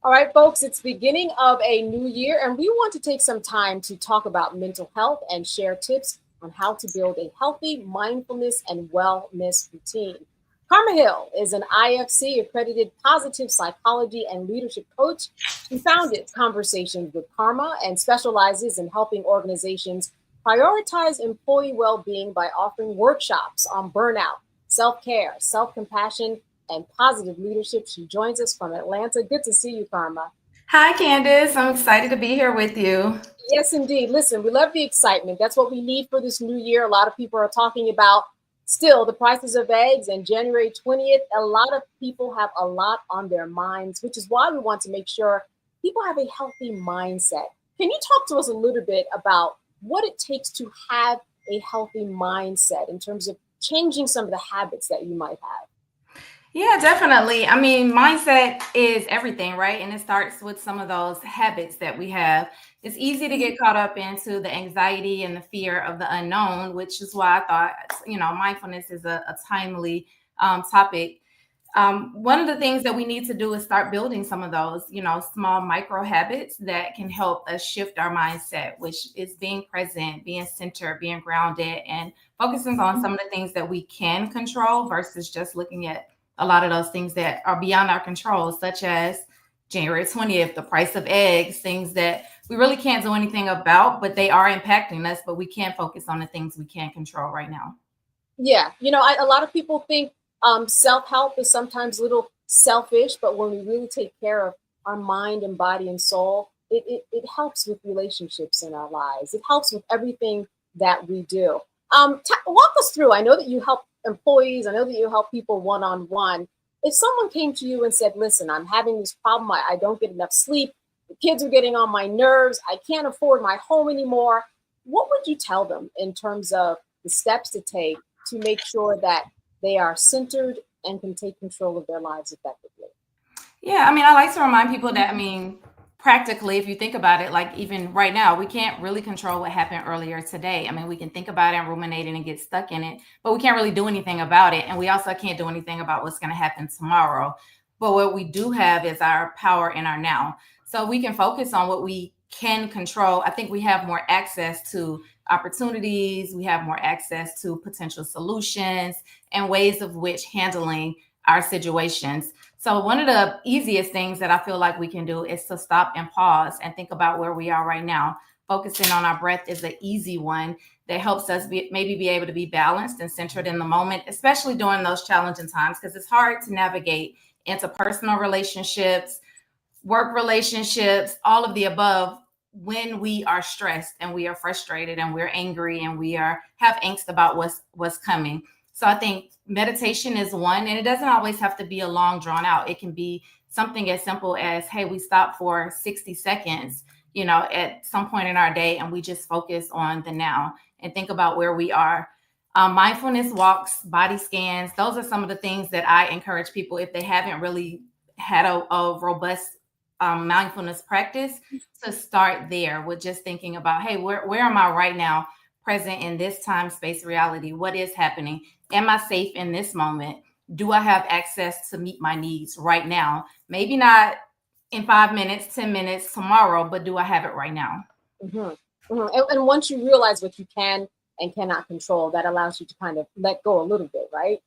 All right, folks, it's the beginning of a new year, and we want to take some time to talk about mental health and share tips on how to build a healthy mindfulness and wellness routine. Karma Hill is an IFC accredited positive psychology and leadership coach. She founded Conversations with Karma and specializes in helping organizations prioritize employee well-being by offering workshops on burnout, self-care, self-compassion, and positive leadership. She joins us from Atlanta. Good to see you, Karma. Hi, Candace. I'm excited to be here with you. Yes, indeed. Listen, we love the excitement. That's what we need for this new year. A lot of people are talking about still the prices of eggs, and January 20th, a lot of people have a lot on their minds, which is why we want to make sure people have a healthy mindset. Can you talk to us a little bit about what it takes to have a healthy mindset in terms of changing some of the habits that you might have? Yeah, definitely. I mean, mindset is everything, right? And it starts with some of those habits that we have. It's easy to get caught up into the anxiety and the fear of the unknown, which is why I thought, mindfulness is a timely topic. One of the things that we need to do is start building some of those, small micro habits that can help us shift our mindset, which is being present, being centered, being grounded, and focusing on some of the things that we can control versus just looking at a lot of those things that are beyond our control, such as January 20th, the price of eggs, things that we really can't do anything about, but they are impacting us, but we can't focus on the things we can't control right now. Yeah. A lot of people think self-help is sometimes a little selfish, but when we really take care of our mind and body and soul, it helps with relationships in our lives. It helps with everything that we do. Walk us through. I know that you help employees. I know that you help people one-on-one. If someone came to you and said, listen, I'm having this problem. I don't get enough sleep. The kids are getting on my nerves. I can't afford my home anymore. What would you tell them in terms of the steps to take to make sure that they are centered and can take control of their lives effectively? Yeah, I like to remind people that, practically, if you think about it, like even right now, we can't really control what happened earlier today. I mean, we can think about it and ruminate it and get stuck in it, but we can't really do anything about it. And we also can't do anything about what's going to happen tomorrow. But what we do have is our power in our now. So we can focus on what we can control. I think we have more access to opportunities. We have more access to potential solutions and ways of which handling our situations. So one of the easiest things that I feel like we can do is to stop and pause and think about where we are right now. Focusing on our breath is an easy one that helps us maybe be able to be balanced and centered in the moment, especially during those challenging times, because it's hard to navigate interpersonal relationships, work relationships, all of the above when we are stressed and we are frustrated and we're angry and we have angst about what's coming. So I think meditation is one, and it doesn't always have to be a long drawn out. It can be something as simple as, hey, we stop for 60 seconds, at some point in our day, and we just focus on the now and think about where we are. Mindfulness walks, body scans, those are some of the things that I encourage people, if they haven't really had a robust mindfulness practice, to start there with just thinking about, hey, where am I right now, present in this time, space, reality? What is happening? Am I safe in this moment? Do I have access to meet my needs right now? Maybe not in 5 minutes, 10 minutes tomorrow, but do I have it right now? Mm-hmm. Mm-hmm. And once you realize what you can and cannot control, that allows you to kind of let go a little bit, right?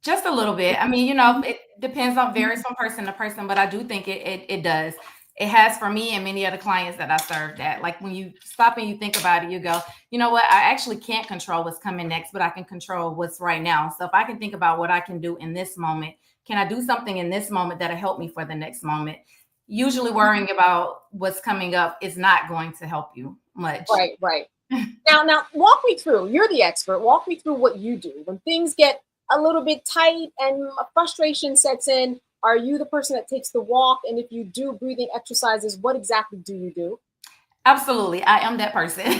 Just a little bit. I mean, it depends on, varies from person to person, but I do think it does. It has for me and many other clients that I serve, that like when you stop and you think about it, you go, you know what, I actually can't control what's coming next, but I can control what's right now. So if I can think about what I can do in this moment, can I do something in this moment that'll help me for the next moment? Usually worrying about what's coming up is not going to help you much. Right. Now walk me through, you're the expert. Walk me through what you do when things get a little bit tight and frustration sets in. Are you the person that takes the walk? And if you do breathing exercises, what exactly do you do? Absolutely. I am that person.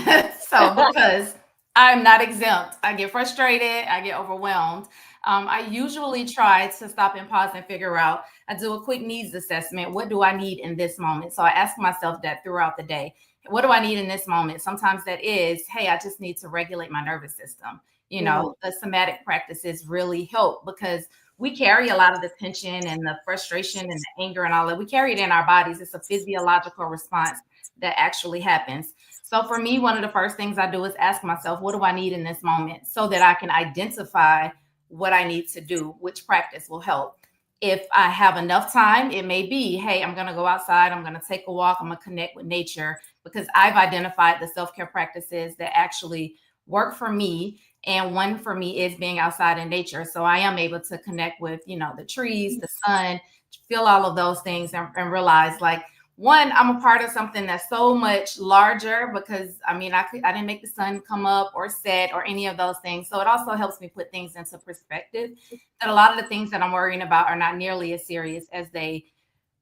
So because I'm not exempt, I get frustrated, I get overwhelmed. I usually try to stop and pause and figure out, I do a quick needs assessment. What do I need in this moment? So I ask myself that throughout the day. What do I need in this moment? Sometimes that is, hey, I just need to regulate my nervous system. The somatic practices really help because we carry a lot of the tension and the frustration and the anger and all that. We carry it in our bodies. It's a physiological response that actually happens. So for me, one of the first things I do is ask myself, what do I need in this moment, so that I can identify what I need to do, which practice will help. If I have enough time, it may be, hey, I'm going to go outside, I'm going to take a walk, I'm going to connect with nature, because I've identified the self-care practices that actually work for me. And one for me is being outside in nature. So I am able to connect with, the trees, the sun, feel all of those things and realize, like, one, I'm a part of something that's so much larger, because I didn't make the sun come up or set or any of those things. So it also helps me put things into perspective, that a lot of the things that I'm worrying about are not nearly as serious as they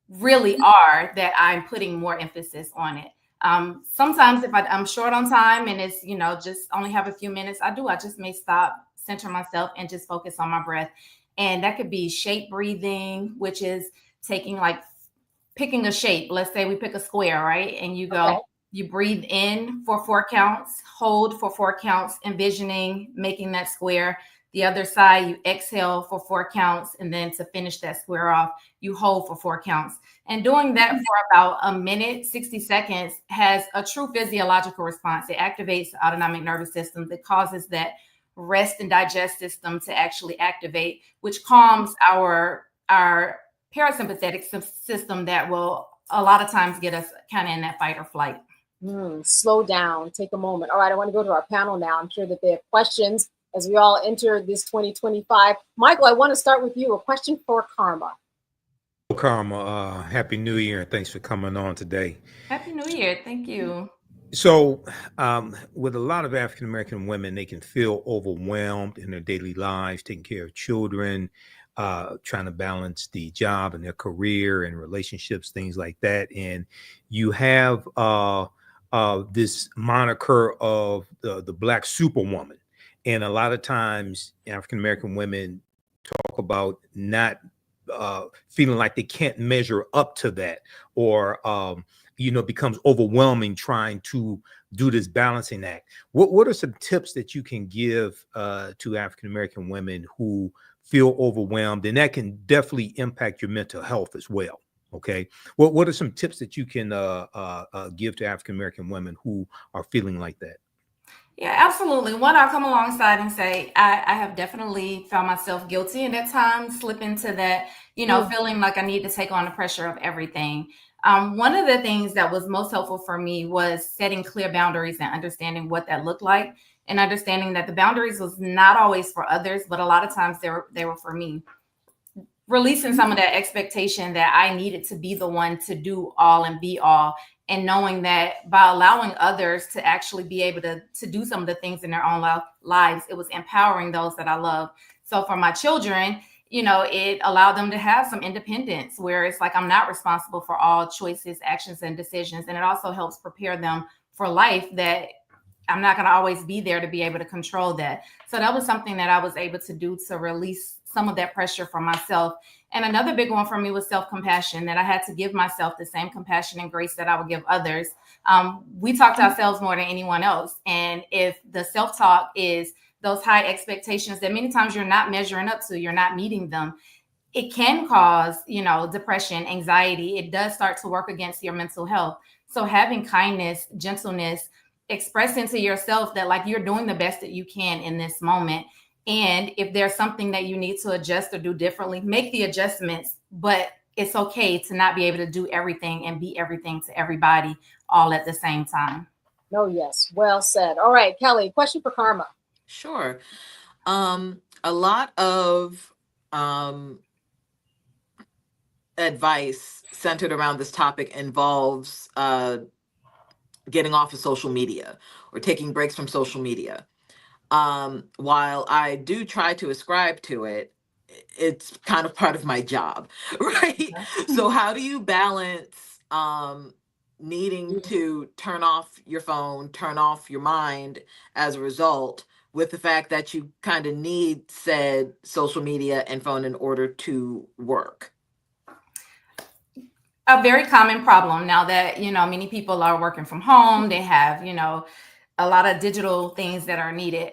really are, that I'm putting more emphasis on it. Sometimes if I'm short on time and it's, just only have a few minutes, I just may stop, center myself, and just focus on my breath. And that could be shape breathing, which is picking a shape. Let's say we pick a square, right? And you go, you breathe in for 4 counts, hold for 4 counts, envisioning making that square. The other side, you exhale for 4 counts. And then to finish that square off, you hold for 4 counts. And doing that for about a minute, 60 seconds, has a true physiological response. It activates the autonomic nervous system. That causes that rest and digest system to actually activate, which calms our parasympathetic system that will a lot of times get us kind of in that fight or flight. Slow down, take a moment. All right, I want to go to our panel now. I'm sure that they have questions as we all enter this 2025. Michael, I want to start with you. A question for Karma. Karma, Happy New Year, and thanks for coming on today. Happy New Year. Thank you. So with a lot of African-American women, they can feel overwhelmed in their daily lives, taking care of children, trying to balance the job and their career and relationships, things like that. And you have this moniker of the Black Superwoman. And a lot of times African-American women talk about not feeling like they can't measure up to that, or becomes overwhelming trying to do this balancing act. What are some tips that you can give to African American women who feel overwhelmed, and that can definitely impact your mental health as well? Okay, what are some tips that you can give to African American women who are feeling like that? Yeah, absolutely. One, I'll come alongside and say I have definitely found myself guilty and at times slip into that, feeling like I need to take on the pressure of everything. One of the things that was most helpful for me was setting clear boundaries and understanding what that looked like, and understanding that the boundaries was not always for others, but a lot of times they were for me. Releasing some of that expectation that I needed to be the one to do all and be all, and knowing that by allowing others to actually be able to do some of the things in their own lives, it was empowering those that I love. So for my children, it allowed them to have some independence where it's like I'm not responsible for all choices, actions, and decisions. And it also helps prepare them for life, that I'm not going to always be there to be able to control that. So that was something that I was able to do to release some of that pressure for myself. And another big one for me was self-compassion, that I had to give myself the same compassion and grace that I would give others. We talk to ourselves more than anyone else. And if the self-talk is those high expectations that many times you're not measuring up to, you're not meeting them, it can cause, depression, anxiety. It does start to work against your mental health. So having kindness, gentleness, expressing to yourself that like you're doing the best that you can in this moment. And if there's something that you need to adjust or do differently, make the adjustments, but it's okay to not be able to do everything and be everything to everybody all at the same time. Oh, yes. Well said. All right, Kelly, question for Karma. Sure. A lot of advice centered around this topic involves getting off of social media or taking breaks from social media. While I do try to ascribe to it, it's kind of part of my job, right? So how do you balance needing to turn off your phone, turn off your mind as a result, with the fact that you kind of need said social media and phone in order to work? A very common problem now that, many people are working from home. They have, a lot of digital things that are needed.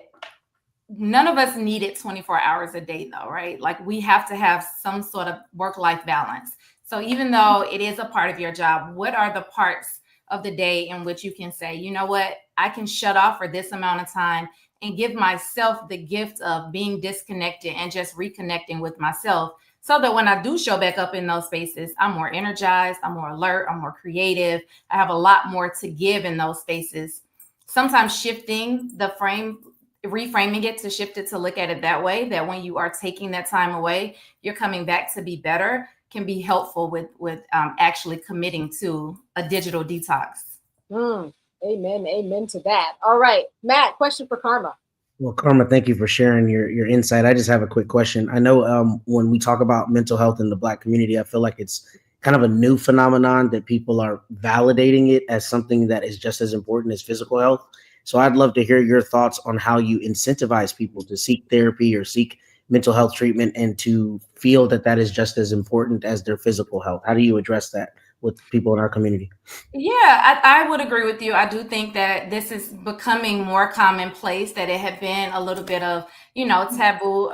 None of us need it 24 hours a day though, right? Like we have to have some sort of work-life balance. So even though it is a part of your job, what are the parts of the day in which you can say, you know what, I can shut off for this amount of time and give myself the gift of being disconnected and just reconnecting with myself, so that when I do show back up in those spaces, I'm more energized, I'm more alert, I'm more creative. I have a lot more to give in those spaces. Sometimes shifting the frame, reframing it to shift it to look at it that way, that when you are taking that time away, you're coming back to be better, can be helpful with actually committing to a digital detox. Amen. Amen to that. All right, Matt, question for Karma. Well, Karma, thank you for sharing your insight. I just have a quick question. I know when we talk about mental health in the Black community, I feel like it's kind of a new phenomenon that people are validating it as something that is just as important as physical health. So I'd love to hear your thoughts on how you incentivize people to seek therapy or seek mental health treatment and to feel that that is just as important as their physical health. How do you address that with people in our community? Yeah, I would agree with you. I do think that this is becoming more commonplace, that it had been a little bit of, taboo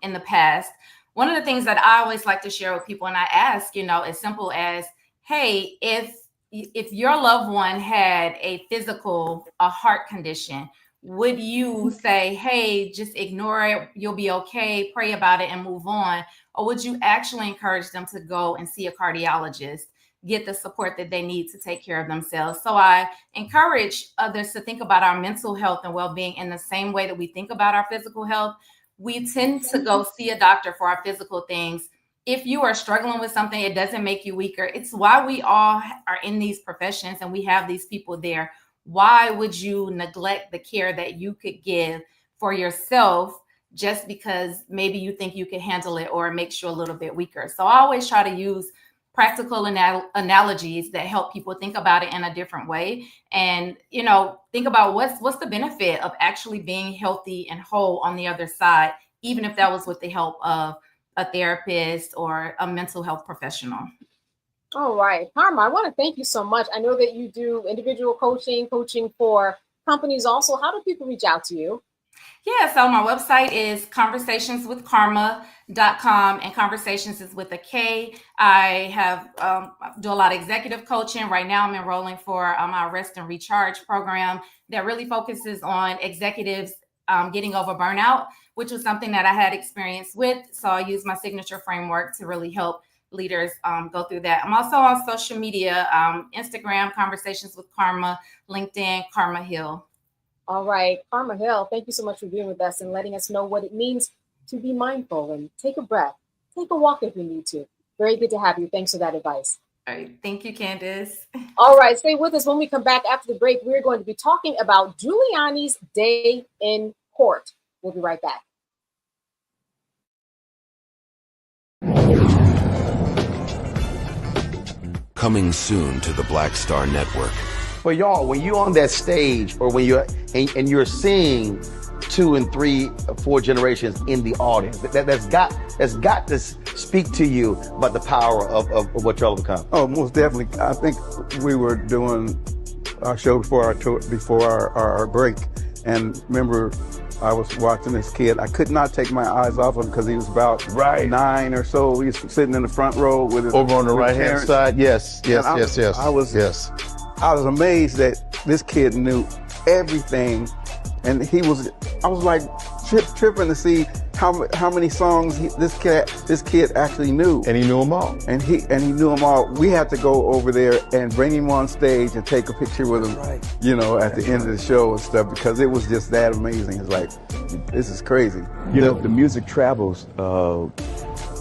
in the past. One of the things that I always like to share with people, and I ask, as simple as, hey, if your loved one had a heart condition, would you say, hey, just ignore it, you'll be okay, pray about it and move on? Or would you actually encourage them to go and see a cardiologist, get the support that they need to take care of themselves? So I encourage others to think about our mental health and well-being in the same way that we think about our physical health. We tend to go see a doctor for our physical things. If you are struggling with something, it doesn't make you weaker. It's why we all are in these professions and we have these people there. Why would you neglect the care that you could give for yourself just because maybe you think you can handle it or it makes you a little bit weaker? So I always try to use practical analogies that help people think about it in a different way. And, think about what's the benefit of actually being healthy and whole on the other side, even if that was with the help of a therapist or a mental health professional. All right, Karma, I want to thank you so much. I know that you do individual coaching for companies also. How do people reach out to you? Yeah, so my website is conversationswithkarma.com, and conversations is with a K. I have do a lot of executive coaching. Right now I'm enrolling for our Rest and Recharge program that really focuses on executives getting over burnout, which was something that I had experience with. So I use my signature framework to really help leaders go through that. I'm also on social media, Instagram, Conversations with Karma, LinkedIn, Karma Hill. All right, Karma Hill, thank you so much for being with us and letting us know what it means to be mindful and take a breath, take a walk if you need to. Very good to have you. Thanks for that advice. All right, thank you, Candace. All right, stay with us. When we come back after the break, we're going to be talking about Giuliani's day in court. We'll be right back. Coming soon to the Black Star Network. But y'all, when you're on that stage or when you're and you're seeing 2 and 3, 4 generations in the audience, that's got to speak to you about the power of what y'all have become. Oh, most definitely. I think we were doing our show before our break, and remember, I was watching this kid. I could not take my eyes off him because he was about 9 or so. He was sitting in the front row with his, over on the right hand parents. side. Yes. I was amazed that this kid knew everything, and I was like tripping to see how many songs this kid actually knew. And he knew them all. And he knew them all. We had to go over there and bring him on stage and take a picture with him, at the end of the show and stuff, because it was just that amazing. It's like, this is crazy. The music travels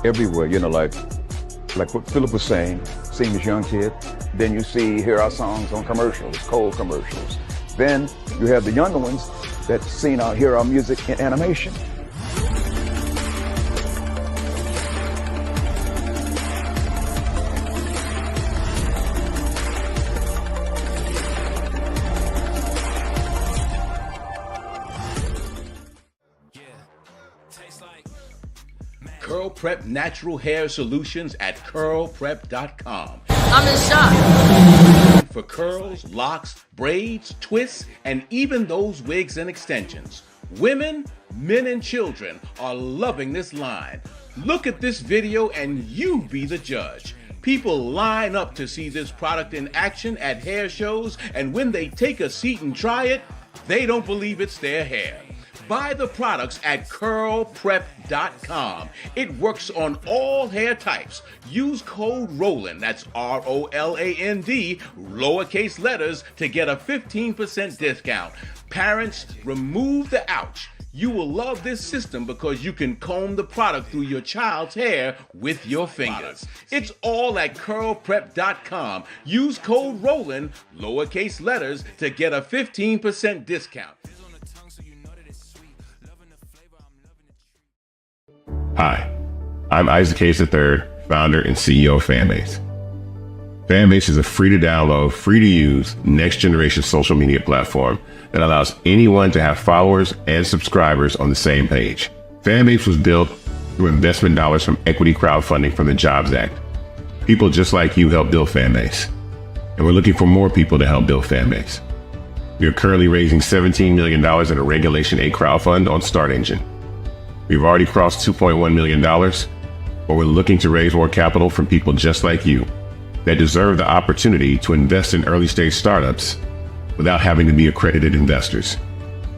everywhere, like what Philip was saying, seeing this young kid, then you hear our songs on commercials, cold commercials. Then you have the younger ones that hear our music in animation. Curl Prep Natural Hair Solutions at curlprep.com. I'm in shock. For curls, locks, braids, twists, and even those wigs and extensions. Women, men, and children are loving this line. Look at this video and you be the judge. People line up to see this product in action at hair shows, and when they take a seat and try it, they don't believe it's their hair. Buy the products at curlprep.com. It works on all hair types. Use code ROLAND, that's ROLAND, lowercase letters, to get a 15% discount. Parents, remove the ouch. You will love this system because you can comb the product through your child's hair with your fingers. It's all at curlprep.com. Use code ROLAND, lowercase letters, to get a 15% discount. Hi, I'm Isaac Hayes III, founder and CEO of Fanbase. Fanbase is a free-to-download, free-to-use, next-generation social media platform that allows anyone to have followers and subscribers on the same page. Fanbase was built through investment dollars from equity crowdfunding from the Jobs Act. People just like you help build Fanbase, and we're looking for more people to help build Fanbase. We are currently raising $17 million in a Regulation A crowdfund on Start Engine. We've already crossed $2.1 million, but we're looking to raise more capital from people just like you that deserve the opportunity to invest in early stage startups without having to be accredited investors.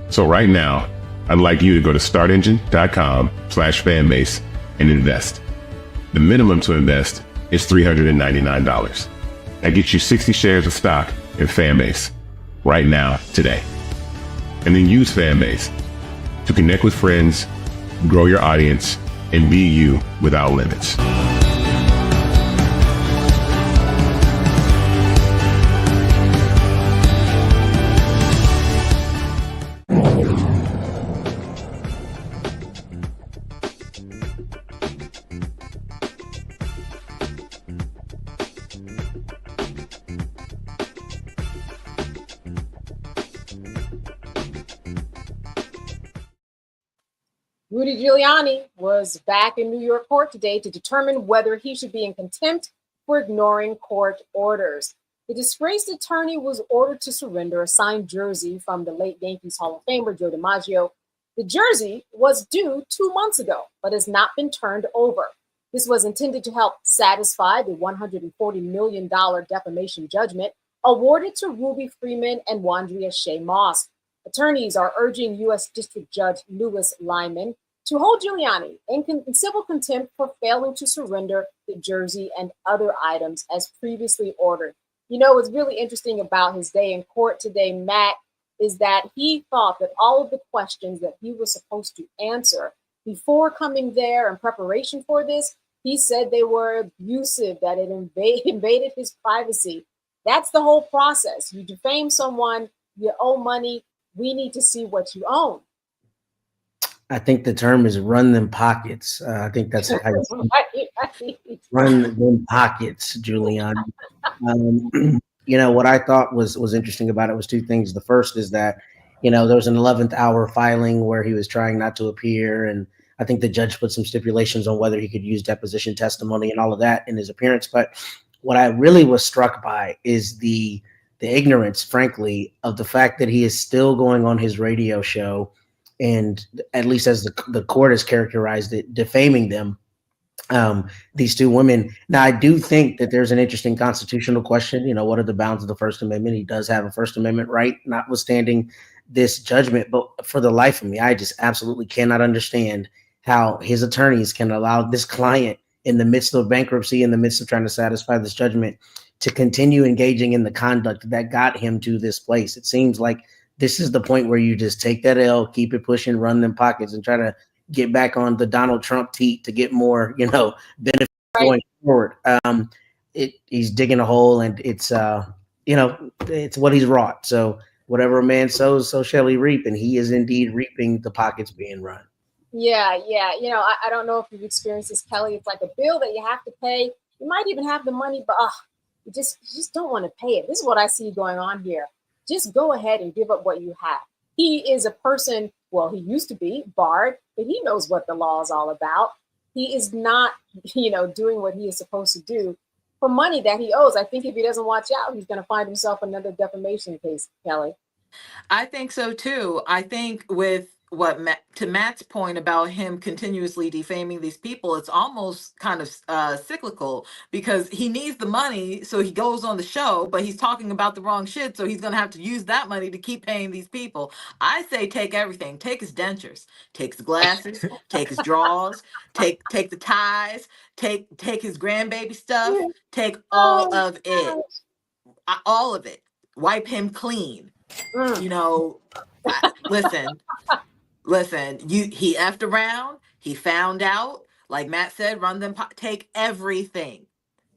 So right now, I'd like you to go to startengine.com/fanbase and invest. The minimum to invest is $399. That gets you 60 shares of stock in Fanbase right now, today. And then use Fanbase to connect with friends, grow your audience, and be you without limits. Rudy Giuliani was back in New York court today to determine whether he should be in contempt for ignoring court orders. The disgraced attorney was ordered to surrender a signed jersey from the late Yankees Hall of Famer Joe DiMaggio. The jersey was due 2 months ago, but has not been turned over. This was intended to help satisfy the $140 million defamation judgment awarded to Ruby Freeman and Wandrea Shea Moss. Attorneys are urging U.S. District Judge Louis Lyman to hold Giuliani in civil contempt for failing to surrender the jersey and other items as previously ordered. You know, what's really interesting about his day in court today, Matt, is that he thought that all of the questions that he was supposed to answer before coming there in preparation for this, he said they were abusive, that it invaded his privacy. That's the whole process. You defame someone, you owe money. We need to see what you own. I think the term is run them pockets. I think that's how you run them pockets, Giuliani. You know, what I thought was interesting about it was two things. The first is that, you know, there was an 11th hour filing where he was trying not to appear. And I think the judge put some stipulations on whether he could use deposition testimony and all of that in his appearance. But what I really was struck by is the ignorance, frankly, of the fact that he is still going on his radio show, and at least as the court has characterized it, defaming them, these two women. Now, I do think that there's an interesting constitutional question. You know, what are the bounds of the First Amendment? He does have a First Amendment right, notwithstanding this judgment. But for the life of me, I just absolutely cannot understand how his attorneys can allow this client, in the midst of bankruptcy, in the midst of trying to satisfy this judgment, to continue engaging in the conduct that got him to this place. It seems like this is the point where you just take that L, keep it pushing, run them pockets, and try to get back on the Donald Trump teat to get more, you know, benefits going forward. He's digging a hole, and it's, you know, it's what he's wrought. So whatever a man sows, so shall he reap. And he is indeed reaping the pockets being run. Yeah. You know, I don't know if you've experienced this, Kelly. It's like a bill that you have to pay. You might even have the money, but you just don't want to pay it. This is what I see going on here. Just go ahead and give up what you have. He is a person, well, he used to be barred, but he knows what the law is all about. He is not, you know, doing what he is supposed to do for money that he owes. I think if he doesn't watch out, he's going to find himself another defamation case, Kelly. I think so too. I think with to Matt's point about him continuously defaming these people, it's almost kind of cyclical, because he needs the money, so he goes on the show, but he's talking about the wrong shit, so he's going to have to use that money to keep paying these people. I say take everything. Take his dentures, take his glasses, take his drawers, take the ties, take his grandbaby stuff, take all of it. All of it. Wipe him clean. You know, Listen, he effed around, he found out, like Matt said, run them, take everything.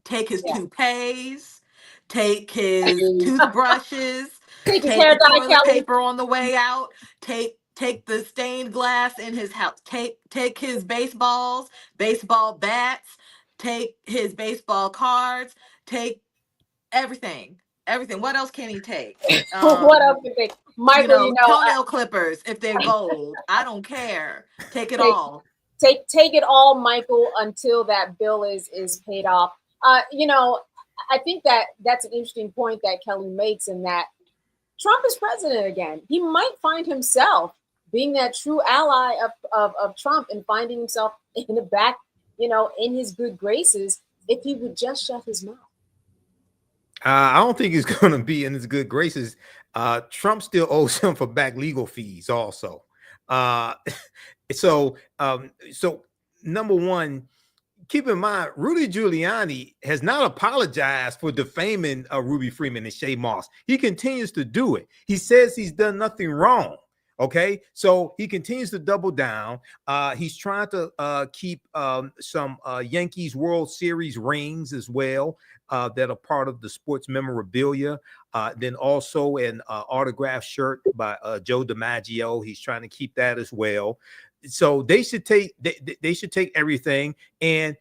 Take his toupees, take his toothbrushes, take the toilet paper on the way out, take the stained glass in his house, take his baseball bats, take his baseball cards, take everything. What else can he take? What else can he take? Michael, toenail clippers, if they're gold. I don't care. Take it all. Take it all, Michael, until that bill is paid off. You know, I think that's an interesting point that Kelly makes, in that Trump is president again. He might find himself being that true ally of Trump, and finding himself in the back, you know, in his good graces, if he would just shut his mouth. I don't think he's going to be in his good graces. Trump still owes him for back legal fees also. So number one, keep in mind, Rudy Giuliani has not apologized for defaming Ruby Freeman and Shea Moss. He continues to do it. He says he's done nothing wrong. Okay, so he continues to double down. He's trying to keep some Yankees World Series rings as well that are part of the sports memorabilia. Then also an autographed shirt by Joe DiMaggio. He's trying to keep that as well. So they should take everything. And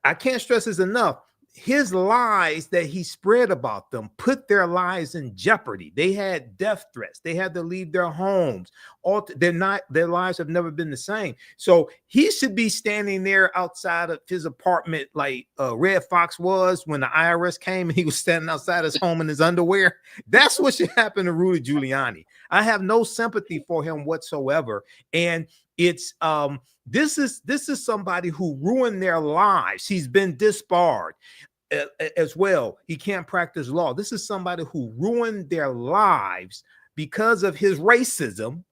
I can't stress this enough. his lies that he spread about them put their lives in jeopardy. They had death threats. They had to leave their homes. Their lives have never been the same. So he should be standing there outside of his apartment like Red Fox was when the IRS came and he was standing outside his home in his underwear. That's what should happen to Rudy Giuliani. I have no sympathy for him whatsoever. And it's this is somebody who ruined their lives. He's been disbarred as well. He can't practice law. This is somebody who ruined their lives because of his racism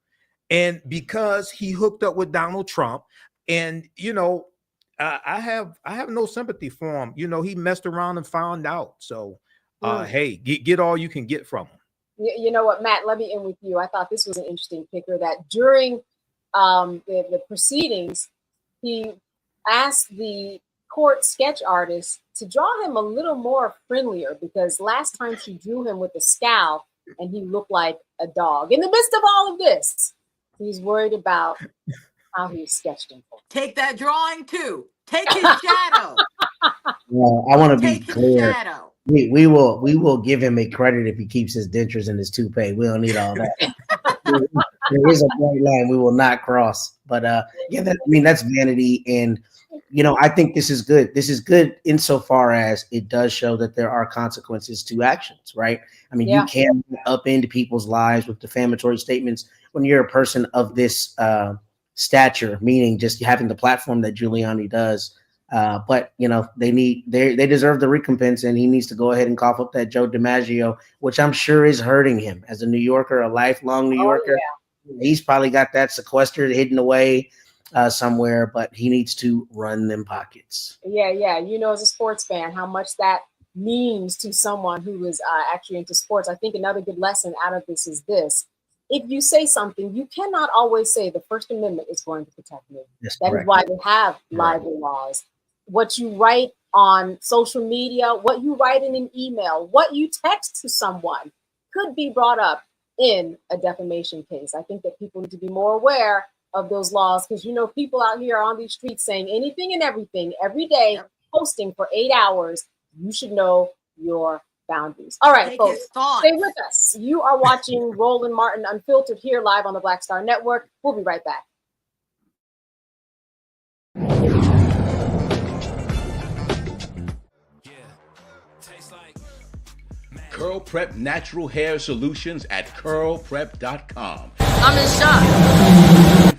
and because he hooked up with Donald Trump. And I have no sympathy for him. He messed around and found out. So hey, get all you can get from him. You know what, Matt? Let me end with you. I thought this was an interesting picker that during the proceedings, he asked the court sketch artist to draw him a little more friendlier because last time she drew him with a scowl and he looked like a dog. In the midst of all of this, he's worried about how he sketched him. Take that drawing too. Take his shadow. Well, I want to be clear. Shadow. We will give him a credit if he keeps his dentures and his toupee. We don't need all that. There is a bright line we will not cross. But that's vanity. And I think this is good. This is good insofar as it does show that there are consequences to actions, right? I mean, you can't upend people's lives with defamatory statements when you're a person of this stature, meaning just having the platform that Giuliani does. But they deserve the recompense, and he needs to go ahead and cough up that Joe DiMaggio, which I'm sure is hurting him as a New Yorker, a lifelong New Yorker. He's probably got that sequestered, hidden away somewhere, but he needs to run them pockets. Yeah. As a sports fan, how much that means to someone who is actually into sports. I think another good lesson out of this is this. If you say something, you cannot always say the First Amendment is going to protect me. That is why we have libel laws. What you write on social media, what you write in an email, what you text to someone could be brought up in a defamation case. I think that people need to be more aware of those laws because, people out here on these streets saying anything and everything every day, posting for 8 hours. You should know your boundaries. All right, folks, stay with us. You are watching Roland Martin Unfiltered here live on the Black Star Network. We'll be right back. Curl Prep Natural Hair Solutions at curlprep.com. I'm in shock.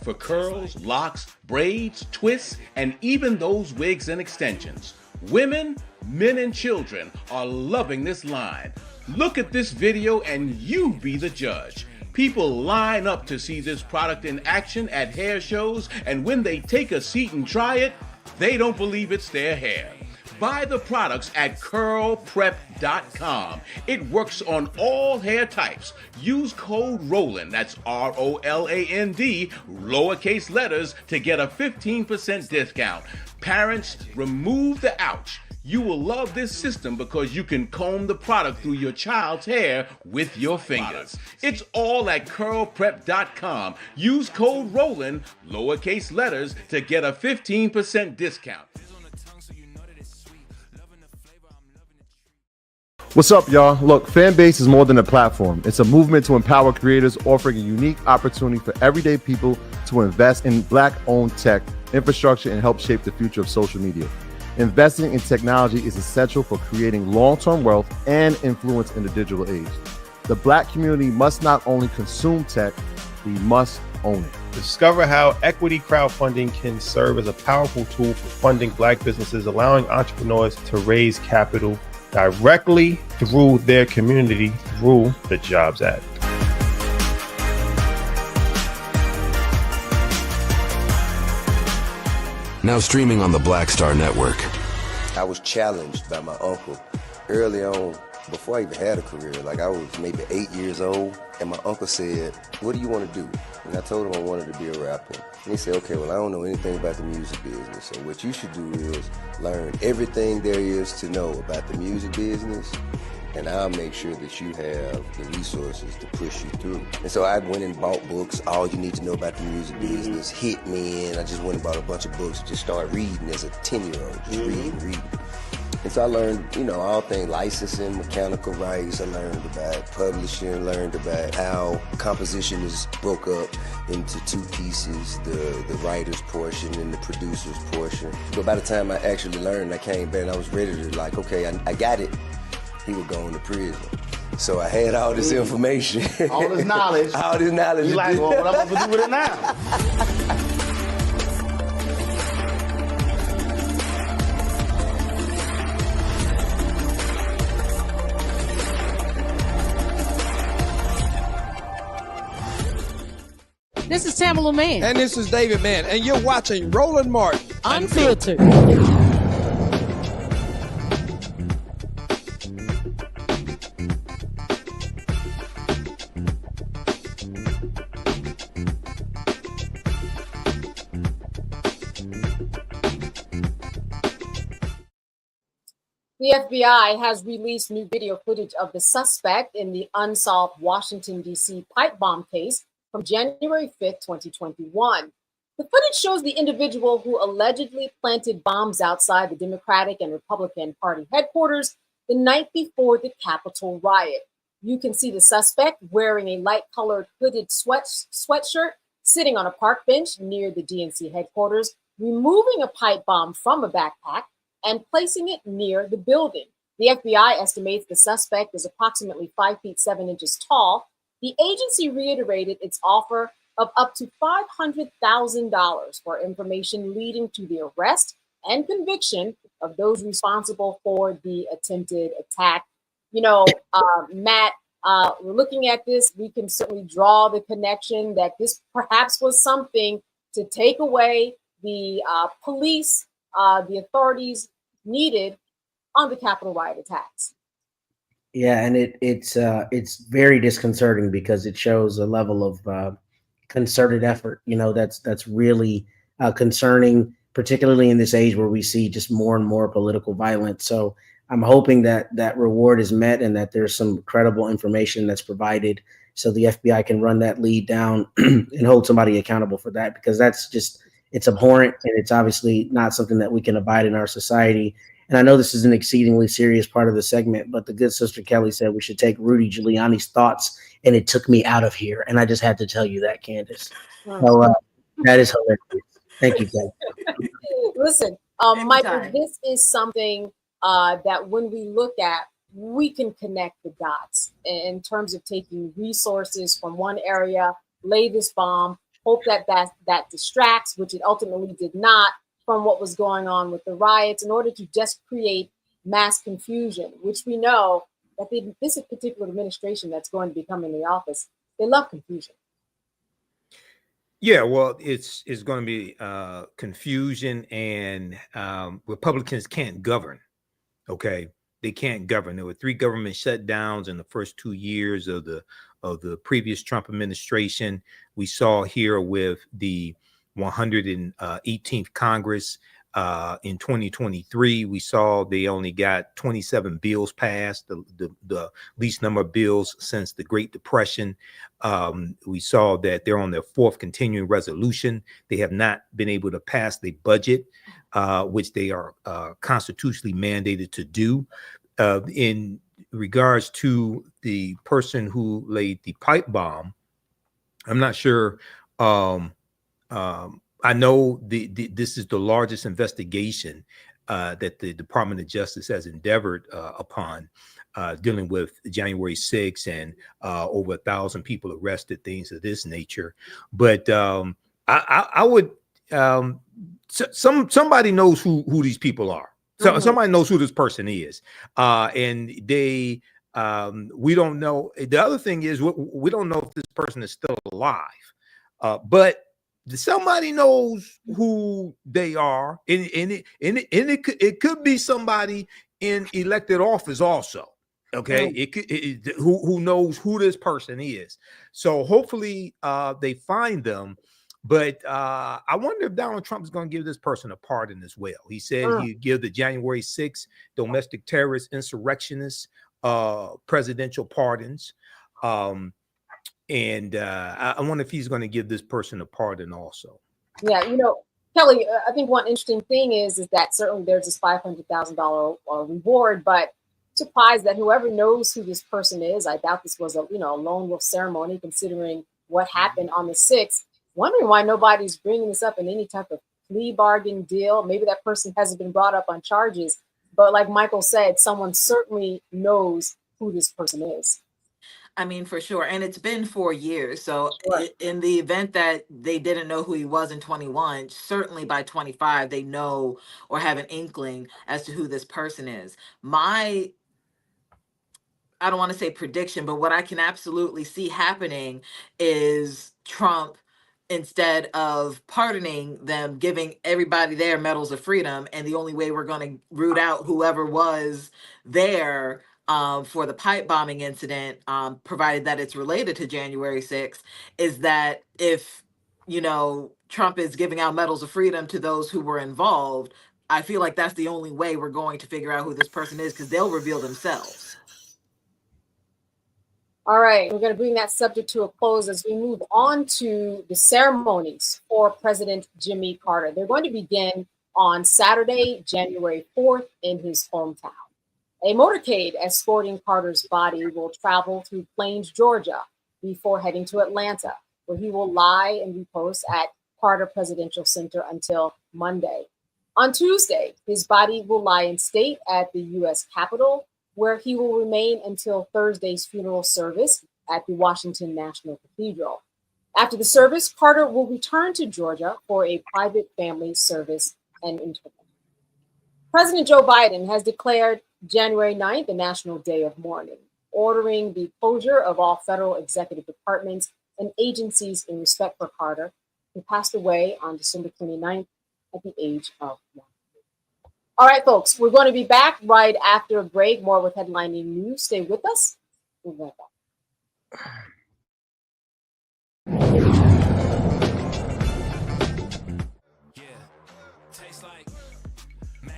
For curls, locks, braids, twists, and even those wigs and extensions. Women, men, and children are loving this line. Look at this video and you be the judge. People line up to see this product in action at hair shows, and when they take a seat and try it, they don't believe it's their hair. Buy the products at curlprep.com. It works on all hair types. Use code ROLAND, that's ROLAND, lowercase letters, to get a 15% discount. Parents, remove the ouch. You will love this system because you can comb the product through your child's hair with your fingers. It's all at curlprep.com. Use code ROLAND, lowercase letters, to get a 15% discount. What's up, y'all? Look, Fanbase is more than a platform. It's a movement to empower creators, offering a unique opportunity for everyday people to invest in Black-owned tech, infrastructure, and help shape the future of social media. Investing in technology is essential for creating long-term wealth and influence in the digital age. The Black community must not only consume tech, we must own it. Discover how equity crowdfunding can serve as a powerful tool for funding Black businesses, allowing entrepreneurs to raise capital directly through their community through the Jobs Act. Now streaming on the Black Star Network. I was challenged by my uncle early on, before I even had a career. Like, I was maybe 8 years old, and my uncle said, "What do you want to do?" And I told him I wanted to be a rapper. And he said, "Okay, well, I don't know anything about the music business, so what you should do is learn everything there is to know about the music business and I'll make sure that you have the resources to push you through. And so I went and bought books, All You Need to Know About the Music Business, Hit Me In. I just went and bought a bunch of books and just started reading as a 10-year-old, just reading. And so I learned, all things licensing, mechanical rights. I learned about publishing, learned about how composition is broke up into two pieces, the writer's portion and the producer's portion. But by the time I actually learned, I came back and I was ready to okay, I got it. He was going to prison. So I had all this information. All this knowledge. All this knowledge. You like, well, what am I supposed to do with it now? This is Tamala Mann. And this is David Mann. And you're watching Roland Martin Unfiltered. The FBI has released new video footage of the suspect in the unsolved Washington, D.C. pipe bomb case from January 5th, 2021. The footage shows the individual who allegedly planted bombs outside the Democratic and Republican Party headquarters the night before the Capitol riot. You can see the suspect wearing a light-colored hooded sweatshirt sitting on a park bench near the DNC headquarters, removing a pipe bomb from a backpack and placing it near the building. The FBI estimates the suspect is approximately 5 feet 7 inches tall. The agency reiterated its offer of up to $500,000 for information leading to the arrest and conviction of those responsible for the attempted attack. Matt, we're looking at this. We can certainly draw the connection that this perhaps was something to take away the police, the authorities needed on the Capitol riot attacks. Yeah, and it's very disconcerting because it shows a level of concerted effort. That's really concerning, particularly in this age where we see just more and more political violence. So I'm hoping that that reward is met and that there's some credible information that's provided so the FBI can run that lead down and hold somebody accountable for that, because it's abhorrent and it's obviously not something that we can abide in our society. And I know this is an exceedingly serious part of the segment, but the good sister Kelly said we should take Rudy Giuliani's thoughts, and it took me out of here. And I just had to tell you that, Candace. So that is hilarious. Thank you, Kelly. Listen, Michael, this is something that when we look at, we can connect the dots in terms of taking resources from one area, lay this bomb, hope that distracts, which it ultimately did not, from what was going on with the riots, in order to just create mass confusion, which we know that this particular administration that's going to be coming in the office, they love confusion. Yeah, well, it's going to be confusion, and Republicans can't govern. Okay, they can't govern. There were 3 government shutdowns in the first 2 years of the previous Trump administration. We saw here with the 118th Congress in 2023, we saw they only got 27 bills passed, the least number of bills since the Great Depression. We saw that they're on their 4th continuing resolution. They have not been able to pass the budget, which they are constitutionally mandated to do. In regards to the person who laid the pipe bomb, I'm not sure. I know this is the largest investigation that the Department of Justice has endeavored upon, dealing with January 6th and over 1,000 people arrested, things of this nature. But I would somebody knows who these people are. So somebody knows who this person is, and they we don't know. The other thing is we don't know if this person is still alive, but somebody knows who they are, and it could be somebody in elected office also. Okay, who knows who this person is. So hopefully they find them. But I wonder if Donald Trump is going to give this person a pardon as well. He said he'd give the January 6th domestic terrorist insurrectionists presidential pardons. And I wonder if he's going to give this person a pardon also. Yeah, Kelly, I think one interesting thing is that certainly there's this $500,000 reward, but surprised that whoever knows who this person is, I doubt this was a lone wolf ceremony considering what happened on the 6th. Wondering why nobody's bringing this up in any type of plea bargain deal. Maybe that person hasn't been brought up on charges, but like Michael said, someone certainly knows who this person is. I mean, for sure. And it's been 4 years. So Sure. in the event that they didn't know who he was in 21, certainly by 25, they know or have an inkling as to who this person is. I don't want to say prediction, but what I can absolutely see happening is Trump, instead of pardoning them, giving everybody their medals of freedom. And the only way we're going to root out whoever was there for the pipe bombing incident, provided that it's related to January 6th, is that if, Trump is giving out medals of freedom to those who were involved, I feel like that's the only way we're going to figure out who this person is, because they'll reveal themselves. All right, we're going to bring that subject to a close as we move on to the ceremonies for President Jimmy Carter. They're going to begin on Saturday, January 4th in his hometown. A motorcade escorting Carter's body will travel through Plains, Georgia, before heading to Atlanta, where he will lie and repose at Carter Presidential Center until Monday. On Tuesday, his body will lie in state at the U.S. Capitol, where he will remain until Thursday's funeral service at the Washington National Cathedral. After the service, Carter will return to Georgia for a private family service and interment. President Joe Biden has declared January 9th a national day of mourning, ordering the closure of all federal executive departments and agencies in respect for Carter, who passed away on December 29th at the age of 1. All right, folks, we're going to be back right after a break. More with headlining news. Stay with us. We'll be right back.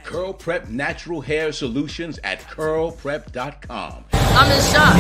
Curl Prep Natural Hair Solutions at curlprep.com. I'm in shock.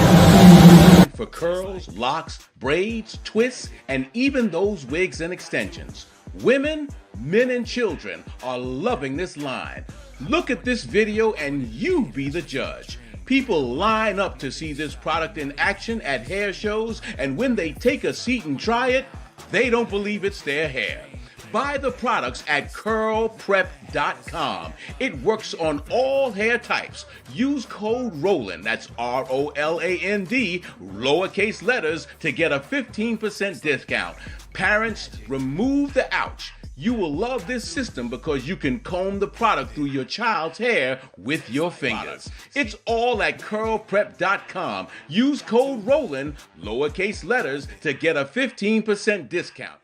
For curls, locks, braids, twists, and even those wigs and extensions. Women, men, and children are loving this line. Look at this video and you be the judge. People line up to see this product in action at hair shows, and when they take a seat and try it, they don't believe it's their hair. Buy the products at curlprep.com. It works on all hair types. Use code ROLAND, that's ROLAND, lowercase letters, to get a 15% discount. Parents, remove the ouch. You will love this system because you can comb the product through your child's hair with your fingers. It's all at curlprep.com. Use code ROLAND, lowercase letters, to get a 15% discount.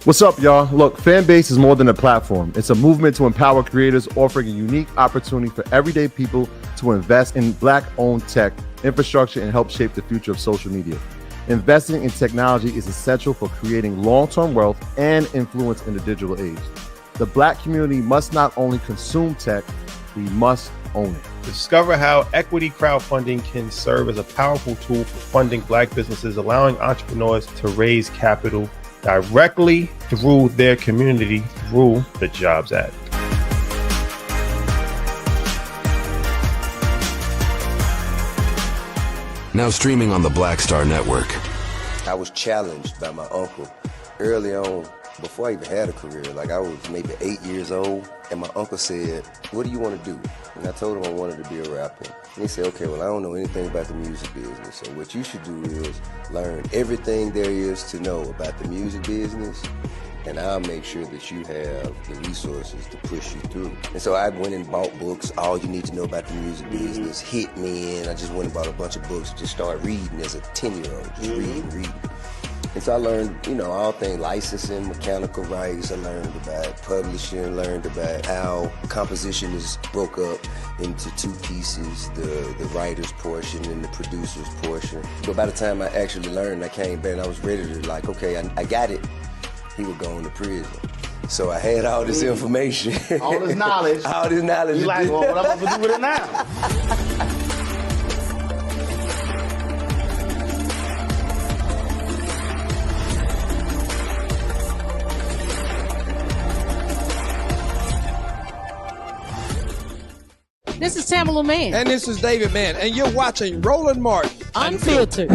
What's up, y'all? Look, Fanbase is more than a platform. It's a movement to empower creators, offering a unique opportunity for everyday people to invest in Black-owned tech, infrastructure, and help shape the future of social media. Investing in technology is essential for creating long-term wealth and influence in the digital age. The Black community must not only consume tech, we must own it. Discover how equity crowdfunding can serve as a powerful tool for funding Black businesses, allowing entrepreneurs to raise capital directly through their community through the Jobs Act. Now streaming on the Black Star Network. I was challenged by my uncle early on, before I even had a career. Like, I was maybe 8 years old, and my uncle said, "What do you want to do?" And I told him I wanted to be a rapper. And he said, "Okay, well, I don't know anything about the music business, so what you should do is learn everything there is to know about the music business, and I'll make sure that you have the resources to push you through." And so I went and bought books, All You Need to Know About the Music Business, hit me in. I just went and bought a bunch of books, just started reading as a 10-year-old, just reading. And so I learned, all things licensing, mechanical rights. I learned about publishing, learned about how composition is broke up into two pieces, the writer's portion and the producer's portion. But by the time I actually learned, I came back and I was ready to, okay, I got it. He would go into prison. So I had all this information. All this knowledge. All this knowledge. You like, well, what am I supposed to do with it now? This is Tamala Man. And this is David Mann. And you're watching Roland Martin Unfiltered.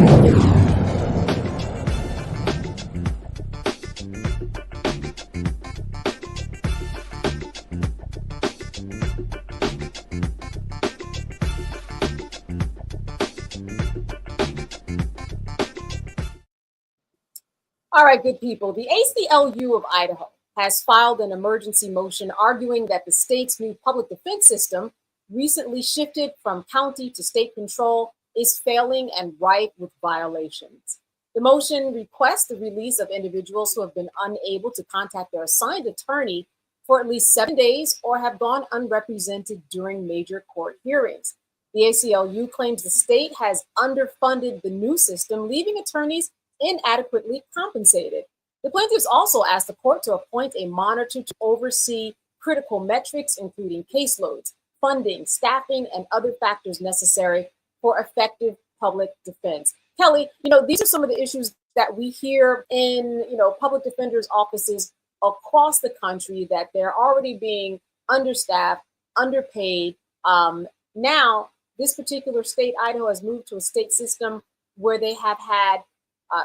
All right, good people. The ACLU of Idaho has filed an emergency motion arguing that the state's new public defense system, recently shifted from county to state control, is failing and rife with violations. The motion requests the release of individuals who have been unable to contact their assigned attorney for at least 7 days or have gone unrepresented during major court hearings. The ACLU claims the state has underfunded the new system, leaving attorneys inadequately compensated. The plaintiffs also asked the court to appoint a monitor to oversee critical metrics, including caseloads, funding, staffing, and other factors necessary for effective public defense. Kelly, these are some of the issues that we hear in, public defenders' offices across the country, that they're already being understaffed, underpaid. Now, this particular state, Idaho, has moved to a state system where they have had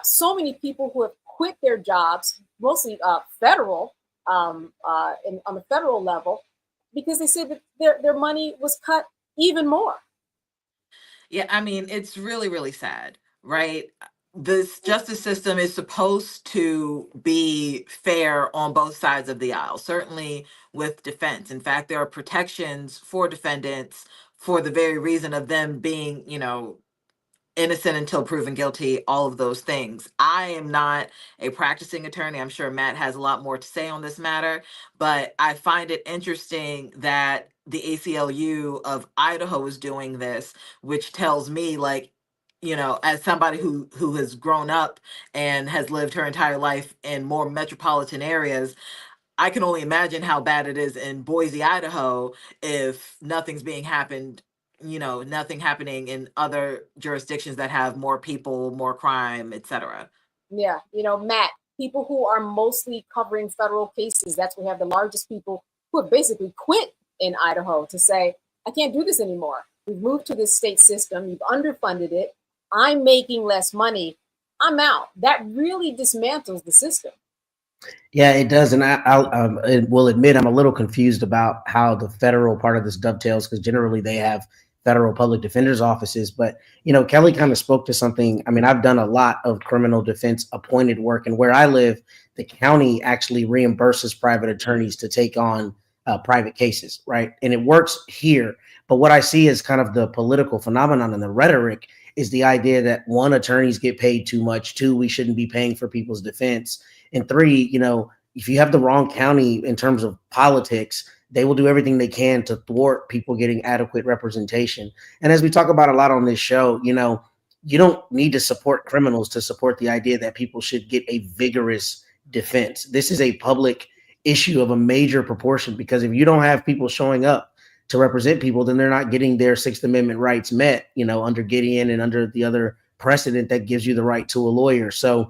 so many people who have quit their jobs, mostly federal, on the federal level, because they said that their money was cut even more. Yeah, I mean, it's really, really sad, right? This justice system is supposed to be fair on both sides of the aisle, certainly with defense. In fact, there are protections for defendants for the very reason of them being, innocent until proven guilty, all of those things. I am not a practicing attorney. I'm sure Matt has a lot more to say on this matter, but I find it interesting that the ACLU of Idaho is doing this, which tells me, as somebody who has grown up and has lived her entire life in more metropolitan areas, I can only imagine how bad it is in Boise, Idaho, if nothing happening in other jurisdictions that have more people, more crime, etc. Yeah, Matt, people who are mostly covering federal cases, that's where we have the largest people who have basically quit in Idaho to say, I can't do this anymore. We've moved to this state system. You've underfunded it. I'm making less money. I'm out. That really dismantles the system. Yeah, it does. And I will admit I'm a little confused about how the federal part of this dovetails, because generally they have federal public defenders offices. But, Kelly kind of spoke to something. I mean, I've done a lot of criminal defense appointed work, and where I live, the county actually reimburses private attorneys to take on private cases, right? And it works here. But what I see is kind of the political phenomenon and the rhetoric is the idea that, one, attorneys get paid too much, two, we shouldn't be paying for people's defense, and three, if you have the wrong county in terms of politics, they will do everything they can to thwart people getting adequate representation. And as we talk about a lot on this show, you don't need to support criminals to support the idea that people should get a vigorous defense. This is a public issue of a major proportion, because if you don't have people showing up to represent people, then they're not getting their Sixth Amendment rights met, under Gideon and under the other precedent that gives you the right to a lawyer. So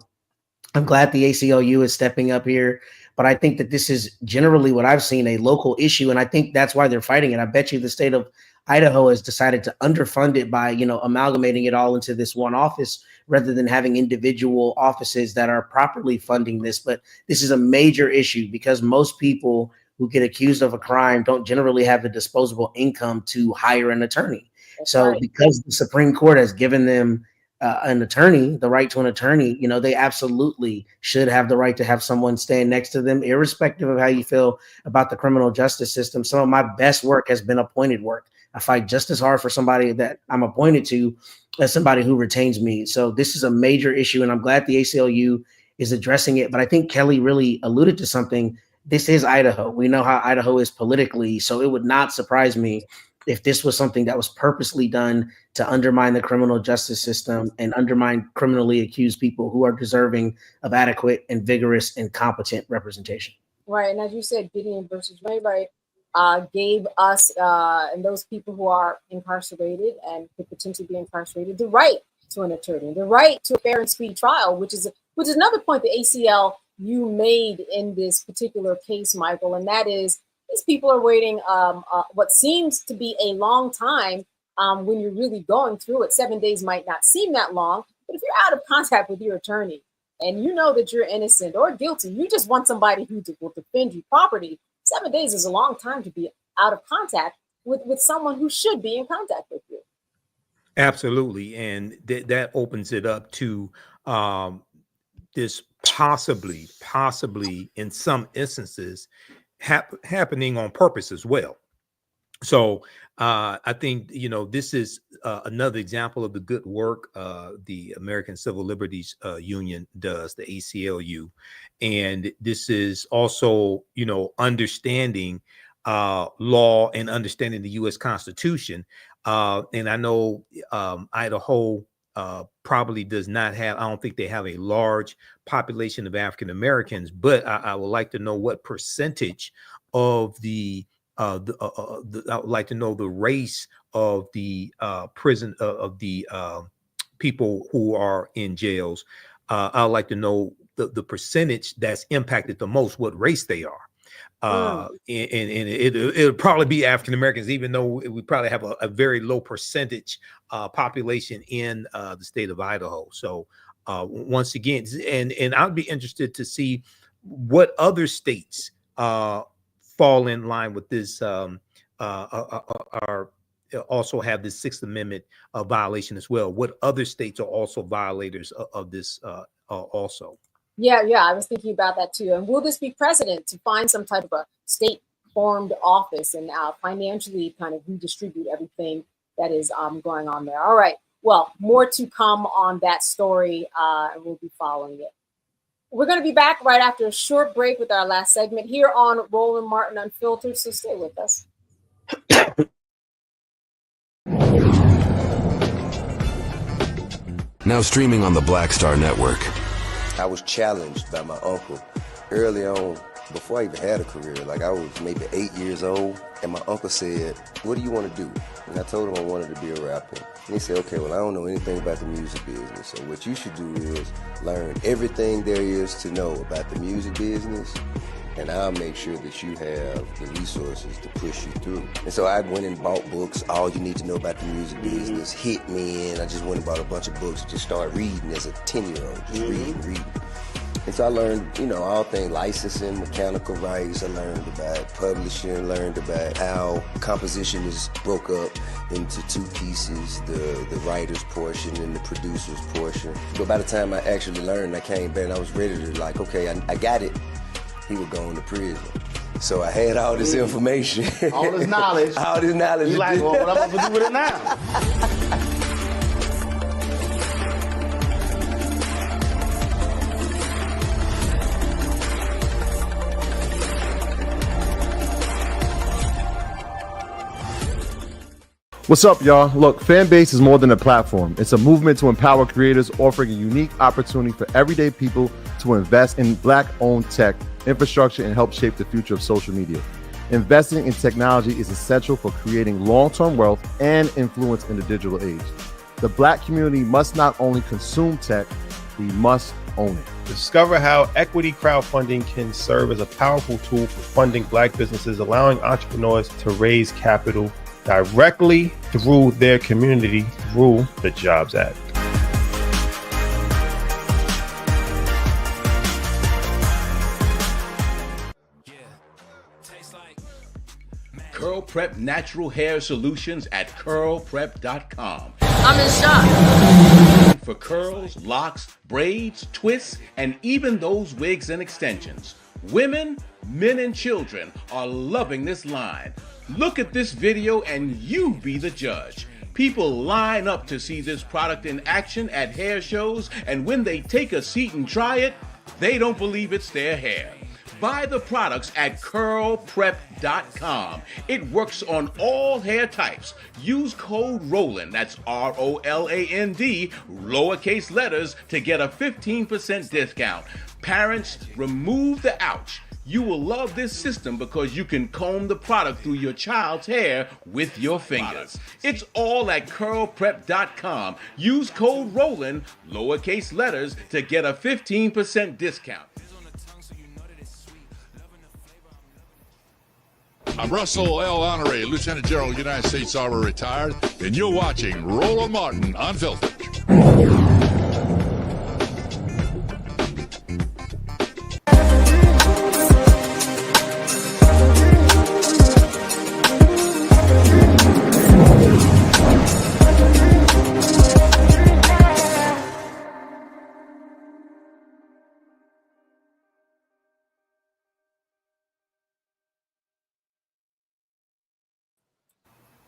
I'm glad the ACLU is stepping up here, but I think that this is generally what I've seen, a local issue, and I think that's why they're fighting it. I bet you the state of Idaho has decided to underfund it by, amalgamating it all into this one office rather than having individual offices that are properly funding this. But this is a major issue because most people who get accused of a crime don't generally have the disposable income to hire an attorney. So because the Supreme Court has given them an attorney, the right to an attorney, they absolutely should have the right to have someone stand next to them, irrespective of how you feel about the criminal justice system. Some of my best work has been appointed work. I fight just as hard for somebody that I'm appointed to as somebody who retains me. So this is a major issue, and I'm glad the ACLU is addressing it. But I think Kelly really alluded to something. This is Idaho. We know how Idaho is politically, so it would not surprise me if this was something that was purposely done to undermine the criminal justice system and undermine criminally accused people who are deserving of adequate and vigorous and competent representation. Right, and as you said, Gideon versus Ray gave us and those people who are incarcerated and could potentially be incarcerated the right to an attorney, the right to a fair and speedy trial, which is another point the ACLU made in this particular case, Michael, and that is these people are waiting what seems to be a long time when you're really going through it. 7 days might not seem that long, but if you're out of contact with your attorney and you know that you're innocent or guilty, you just want somebody who will defend you properly. 7 days is a long time to be out of contact with someone who should be in contact with you. Absolutely. And that opens it up to this possibly in some instances happening on purpose as well. So I think, this is another example of the good work the American Civil Liberties Union does, the ACLU. And this is also, understanding law and understanding the U.S. Constitution. And I know Idaho probably does not have, I don't think they have a large population of African Americans, but I would like to know what percentage of I would like to know the race of the prison of the people who are in jails. I would like to know the percentage that's impacted the most, what race they are. And it'll probably be African Americans, even though we probably have a very low percentage population in the state of Idaho. So once again, and I'd be interested to see what other states fall in line with this, are also have this Sixth Amendment violation as well. What other states are also violators of this also? Yeah, I was thinking about that too. And will this be precedent to find some type of a state-formed office and financially kind of redistribute everything that is going on there? All right. Well, more to come on that story, and we'll be following it. We're going to be back right after a short break with our last segment here on Roland Martin Unfiltered, so stay with us. Now streaming on the Black Star Network. I was challenged by my uncle early on, before I even had a career. Like, I was maybe 8 years old, and my uncle said, "What do you want to do?" And I told him I wanted to be a rapper. And he said, "Okay, well, I don't know anything about the music business, so what you should do is learn everything there is to know about the music business, and I'll make sure that you have the resources to push you through." And so I went and bought books, All You Need to Know About the Music Business, hit me in. I just went and bought a bunch of books and just started reading as a 10-year-old, just reading. And so I learned, all things licensing, mechanical rights. I learned about publishing, learned about how composition is broke up into two pieces, the writer's portion and the producer's portion. But by the time I actually learned, I came back and I was ready to okay, I got it. He would go into prison. So I had all this information. All this knowledge. All this knowledge. You like, well, what I'm going to do with it now? What's up, y'all? Look, Fanbase is more than a platform. It's a movement to empower creators, offering a unique opportunity for everyday people to invest in Black-owned tech, infrastructure, and help shape the future of social media. Investing in technology is essential for creating long-term wealth and influence in the digital age. The Black community must not only consume tech, we must own it. Discover how equity crowdfunding can serve as a powerful tool for funding Black businesses, allowing entrepreneurs to raise capital directly through their community through the Jobs Act. Curl Prep Natural Hair Solutions at curlprep.com. I'm in shock. For curls, locks, braids, twists, and even those wigs and extensions. Women, men, and children are loving this line. Look at this video and you be the judge. People line up to see this product in action at hair shows, and when they take a seat and try it, they don't believe it's their hair. Buy the products at curlprep.com. It works on all hair types. Use code ROLAND, that's ROLAND, lowercase letters, to get a 15% discount. Parents, remove the ouch. You will love this system because you can comb the product through your child's hair with your fingers. It's all at curlprep.com. Use code ROLAND, lowercase letters, to get a 15% discount. I'm Russell L. Honoré, Lieutenant General, United States Army, retired, and you're watching Roland Martin Unfiltered.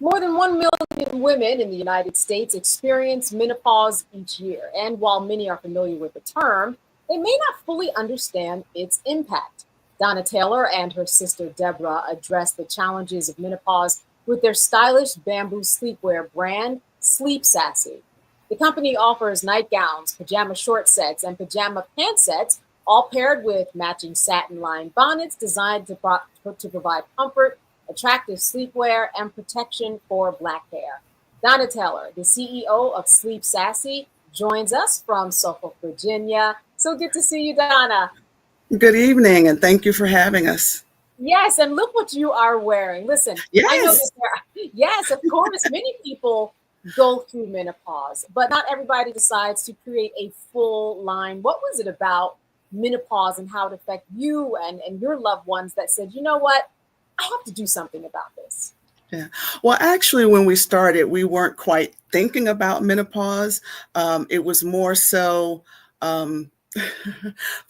More than 1 million women in the United States experience menopause each year. And while many are familiar with the term, they may not fully understand its impact. Donna Taylor and her sister Deborah address the challenges of menopause with their stylish bamboo sleepwear brand, Sleep Sassy. The company offers nightgowns, pajama short sets, and pajama pant sets, all paired with matching satin-lined bonnets designed to provide comfort, attractive sleepwear, and protection for Black hair. Donna Taylor, the CEO of Sleep Sassy, joins us from Suffolk, Virginia. So good to see you, Donna. Good evening, and thank you for having us. Yes, and look what you are wearing. Listen, Yes. I know that yes, of course, many people go through menopause, but not everybody decides to create a full line. What was it about menopause and how it affected you and your loved ones that said, you know what? I have to do something about this. Yeah. Well, actually, when we started, we weren't quite thinking about menopause. It was more so from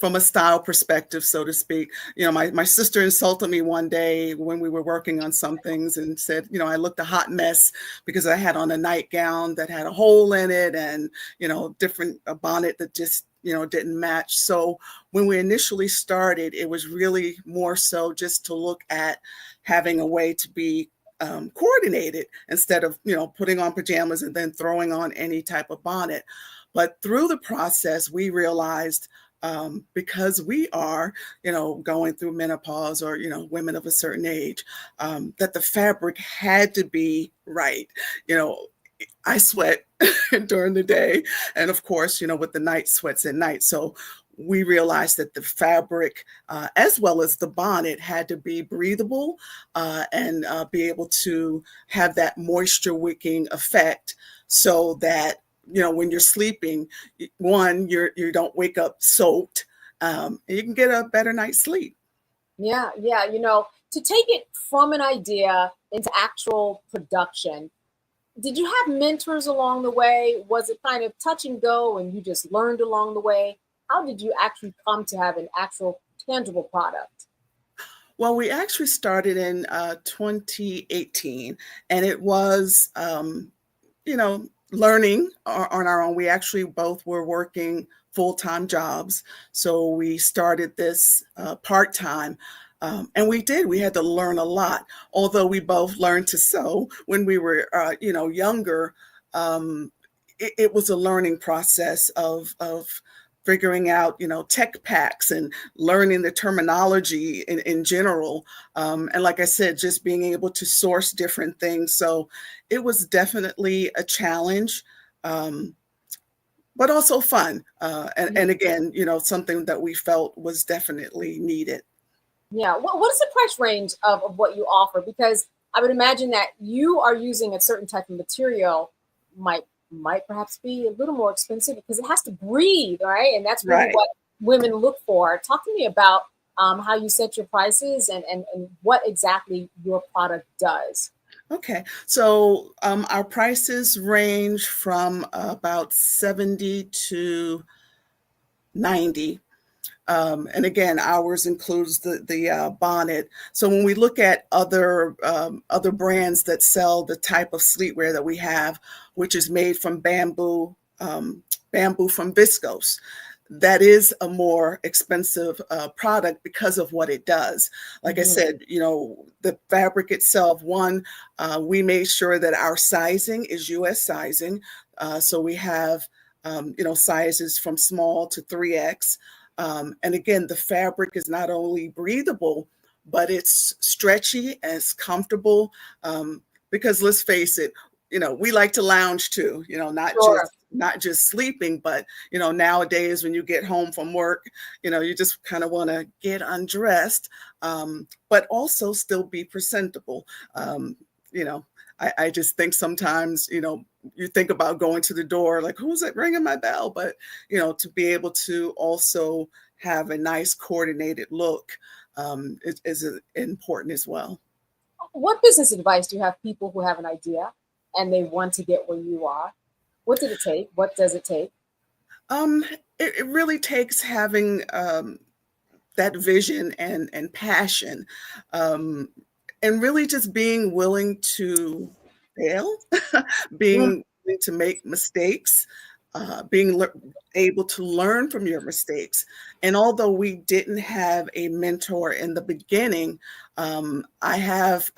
a style perspective, so to speak. You know, my sister insulted me one day when we were working on some things and said, you know, I looked a hot mess because I had on a nightgown that had a hole in it and, you know, a bonnet that just, you know, didn't match. So when we initially started, it was really more so just to look at having a way to be coordinated instead of, you know, putting on pajamas and then throwing on any type of bonnet. But through the process, we realized because we are, you know, going through menopause or, you know, women of a certain age, that the fabric had to be right. You know, I sweat during the day. And of course, you know, with the night sweats at night. So we realized that the fabric, as well as the bonnet, had to be breathable and be able to have that moisture wicking effect so that, you know, when you're sleeping, one, you don't wake up soaked, and you can get a better night's sleep. Yeah, yeah. You know, to take it from an idea into actual production, did you have mentors along the way? Was it kind of touch and go and you just learned along the way? How did you actually come to have an actual tangible product? Well, we actually started in 2018, and it was, you know, learning on our own. We actually both were working full-time jobs. So we started this part-time. And we had to learn a lot. Although we both learned to sew when we were, you know, younger, it was a learning process of figuring out, you know, tech packs and learning the terminology in general. And like I said, just being able to source different things. So it was definitely a challenge, but also fun. And again, you know, something that we felt was definitely needed. Yeah. What is the price range of what you offer? Because I would imagine that you are using a certain type of material might perhaps be a little more expensive because it has to breathe, right? And that's really Right. what women look for. Talk to me about how you set your prices and what exactly your product does. Okay, so our prices range from about 70 to 90. And again, ours includes the bonnet. So when we look at other brands that sell the type of sleepwear that we have, which is made from bamboo from viscose, that is a more expensive product because of what it does. Like I said, you know, the fabric itself, we made sure that our sizing is US sizing. So we have, you know, sizes from small to 3X. And again, the fabric is not only breathable, but it's stretchy and it's comfortable. Because let's face it, we like to lounge too, not just sleeping, but nowadays when you get home from work, you just kind of want to get undressed, but also still be presentable. I just think sometimes, you think about going to the door, like, who's it ringing my bell? But, to be able to also have a nice coordinated look is important as well. What business advice do you have people who have an idea and they want to get where you are? What did it take? What does it take? It really takes having that vision and passion, and really just being willing to fail, being willing to make mistakes, being able to learn from your mistakes. And although we didn't have a mentor in the beginning, I have,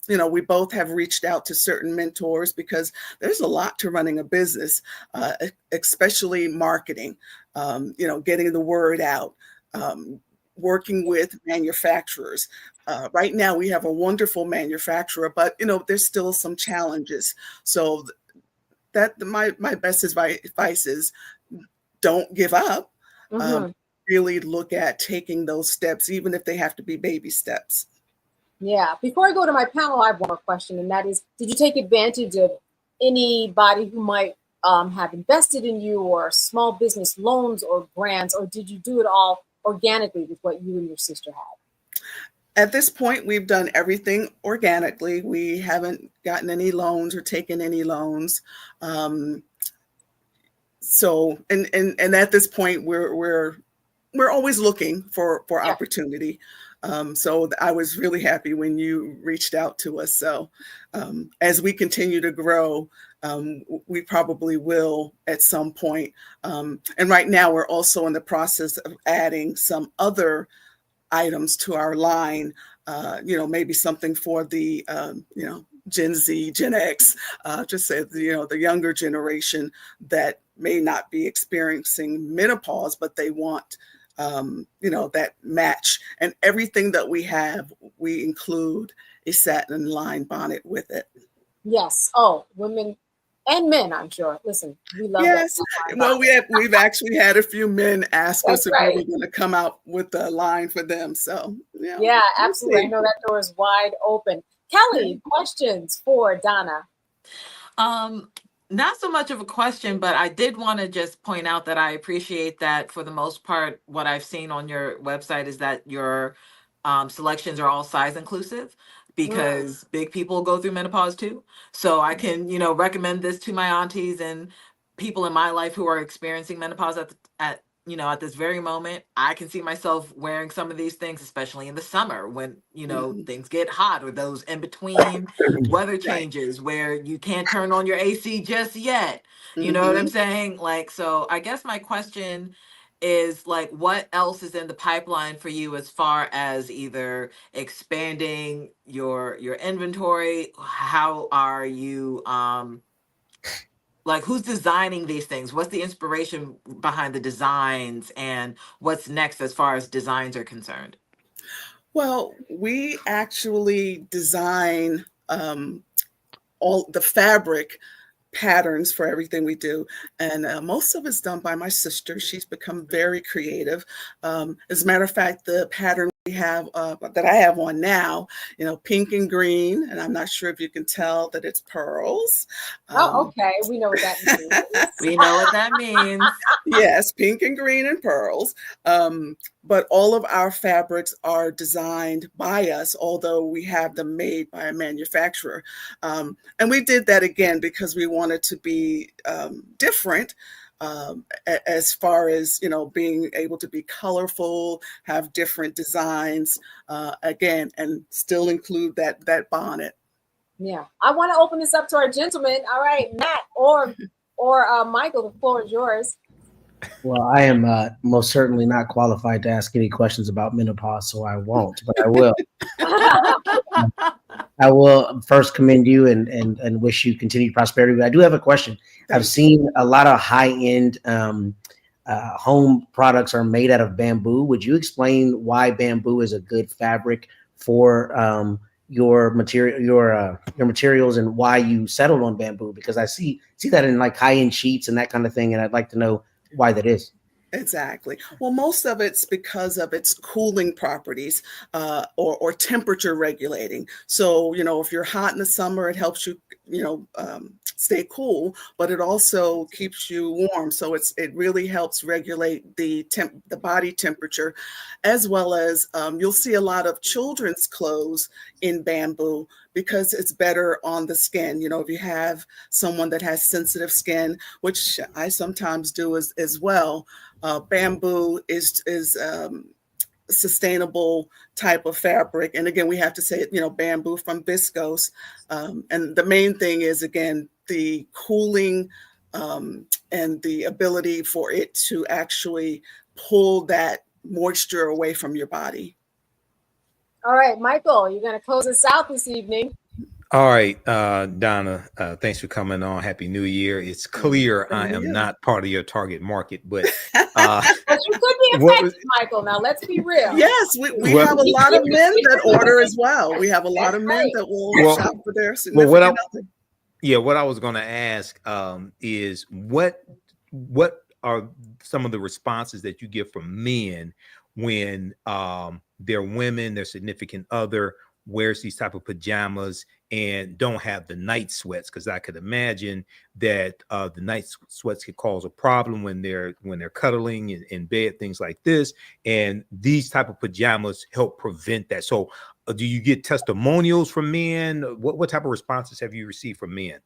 we both have reached out to certain mentors because there's a lot to running a business, especially marketing, getting the word out, working with manufacturers. Right now we have a wonderful manufacturer, but there's still some challenges. So that my best advice is don't give up. Really look at taking those steps, even if they have to be baby steps. Yeah. Before I go to my panel, I have one more question, and that is, did you take advantage of anybody who might have invested in you, or small business loans or grants, or did you do it all organically with what you and your sister had? At this point, we've done everything organically. We haven't gotten any loans or taken any loans. So, and at this point, we're always looking for opportunity. So I was really happy when you reached out to us. So as we continue to grow, we probably will at some point. And right now, we're also in the process of adding some other items to our line, maybe something for the, Gen Z, Gen X, just say, the younger generation that may not be experiencing menopause, but they want, that match. And everything that we have, we include a satin line bonnet with it. Yes. Oh, women and men, I'm sure. Listen, we love yes. that. Well, we've actually had a few men ask That's us if we were going to come out with a line for them. So yeah, absolutely. I know that door is wide open. Kelly, questions for Donna? Not so much of a question, but I did want to just point out that I appreciate that for the most part, what I've seen on your website is that your selections are all size inclusive, because big people go through menopause too. So I can, recommend this to my aunties and people in my life who are experiencing menopause at this very moment. I can see myself wearing some of these things, especially in the summer when, things get hot, or those in between weather changes where you can't turn on your AC just yet. You know what I'm saying? So I guess my question is, what else is in the pipeline for you as far as either expanding your inventory? How are you, who's designing these things? What's the inspiration behind the designs, and what's next as far as designs are concerned? Well, we actually design all the fabric patterns for everything we do, and most of it's done by my sister. She's become very creative. As a matter of fact, the pattern we have that I have on now, pink and green, and I'm not sure if you can tell that it's pearls. Okay, we know what that means. We know what that means. Yes, pink and green and pearls. But all of our fabrics are designed by us, although we have them made by a manufacturer. And we did that again because we wanted to be different. As far as being able to be colorful, have different designs, again, and still include that bonnet. Yeah, I want to open this up to our gentlemen. All right, Matt or Michael, the floor is yours. Well, I am most certainly not qualified to ask any questions about menopause, so I won't. But I will. I will first commend you and wish you continued prosperity. But I do have a question. I've seen a lot of high-end home products are made out of bamboo. Would you explain why bamboo is a good fabric for your materials, and why you settled on bamboo? Because I see that in like high-end sheets and that kind of thing, and I'd like to know why that is. Exactly. Well, most of it's because of its cooling properties, or temperature regulating. So, if you're hot in the summer, it helps you, stay cool, but it also keeps you warm. So it really helps regulate the body temperature, as well as you'll see a lot of children's clothes in bamboo because it's better on the skin. If you have someone that has sensitive skin, which I sometimes do as well, bamboo is sustainable type of fabric. And again, we have to say, bamboo from viscose. And the main thing is, again, the cooling and the ability for it to actually pull that moisture away from your body. All right, Michael, you're going to close us out this evening. All right, Donna, thanks for coming on. Happy New Year. It's clear I am not part of your target market, but but you could be affected, Michael. Now, let's be real. Yes, we have a lot of men that order as well. We have a lot of men that will shop for their significant other. Yeah, what I was going to ask is what are some of the responses that you get from men when their women, their significant other wears these type of pajamas and don't have the night sweats? Because I could imagine that the night sweats could cause a problem when they're cuddling in bed, things like this. And these type of pajamas help prevent that. So do you get testimonials from men? What type of responses have you received from men?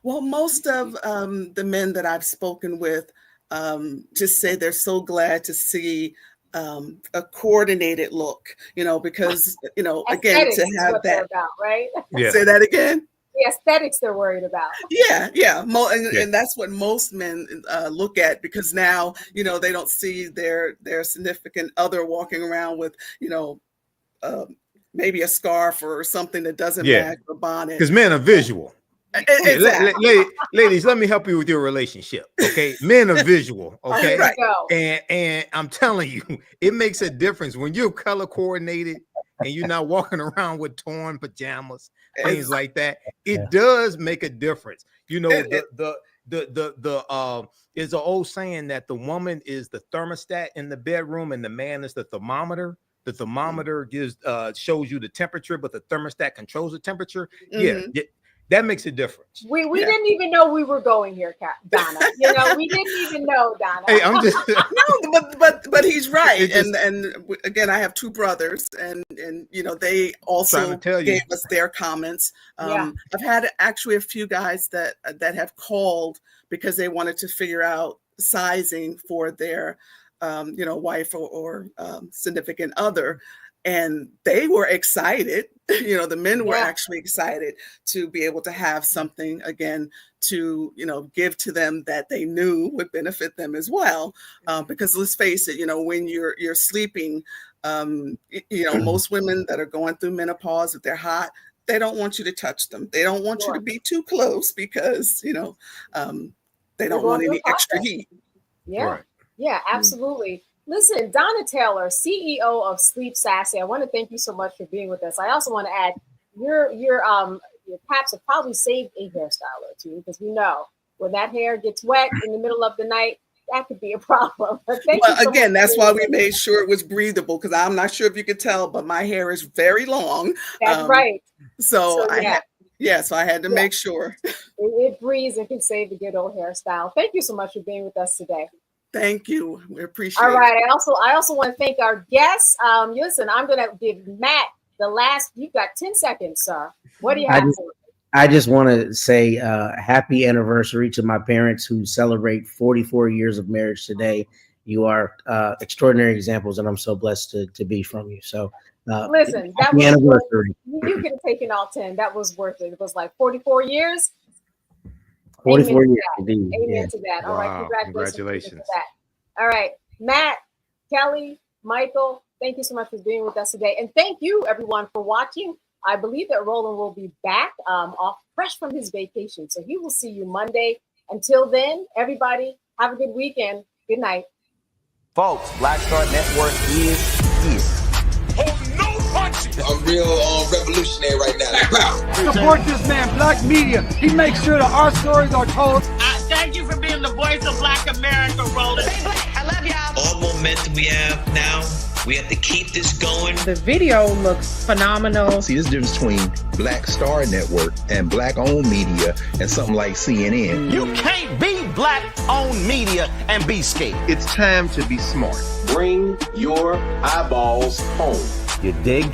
Well, most of the men that I've spoken with just say they're so glad to see a coordinated look, because, again, to have that, about, right? Yeah. Say that again. The aesthetics they're worried about. Yeah. And that's what most men look at, because now, they don't see their significant other walking around with, maybe a scarf or something that doesn't match the bonnet. Because men are visual. Exactly. Ladies, let me help you with your relationship. Okay, men are visual. Okay, right. And I'm telling you, it makes a difference when you're color coordinated and you're not walking around with torn pajamas, things like that. It does make a difference. The there's an old saying that the woman is the thermostat in the bedroom and the man is the thermometer. The thermometer shows you the temperature, but the thermostat controls the temperature. Mm-hmm. Yeah. That makes a difference. We didn't even know we were going here, Donna. We didn't even know, Donna. Hey, I'm just no, but he's right. And again, I have two brothers, and they also gave us their comments. I've had actually a few guys that have called because they wanted to figure out sizing for their wife or significant other. And they were excited, the men were actually excited to be able to have something, again, to, give to them that they knew would benefit them as well. Because let's face it, when you're sleeping, most women that are going through menopause, if they're hot, they don't want you to touch them. They don't want you to be too close because, they don't want any extra heat. Yeah. Right. Yeah, absolutely. Listen, Donna Taylor, CEO of Sleep Sassy, I want to thank you so much for being with us. I also want to add your caps have probably saved a hairstyle or two, because we know when that hair gets wet in the middle of the night, that could be a problem. Again, that's why we made sure it was breathable, because I'm not sure if you could tell, but my hair is very long. That's right. So I had to make sure. It breathes and can save the good old hairstyle. Thank you so much for being with us today. Thank you. We appreciate it. All right. I also want to thank our guests. Listen, I'm going to give Matt the last. You've got 10 seconds, sir. What do you have? I just want to say happy anniversary to my parents who celebrate 44 years of marriage today. You are extraordinary examples, and I'm so blessed to be from you. So listen, that was anniversary. You could have taken all 10. That was worth it. It was like 44 years. 44 years, indeed. Amen to that. All right, congratulations. For that. All right, Matt, Kelly, Michael, thank you so much for being with us today. And thank you, everyone, for watching. I believe that Roland will be back off fresh from his vacation. So he will see you Monday. Until then, everybody, have a good weekend. Good night. Folks, Black Star Network is here. I'm real revolutionary right now. Support this man, Black Media. He makes sure that our stories are told. Thank you for being the voice of Black America, Roland. I love y'all. All momentum we have now, we have to keep this going. The video looks phenomenal. See, this difference between Black Star Network and Black-owned media and something like CNN. You can't be Black-owned media and be scared. It's time to be smart. Bring your eyeballs home. You dig?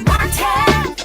Martin.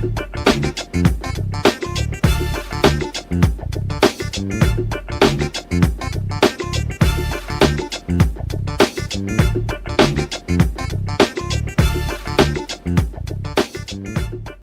Network.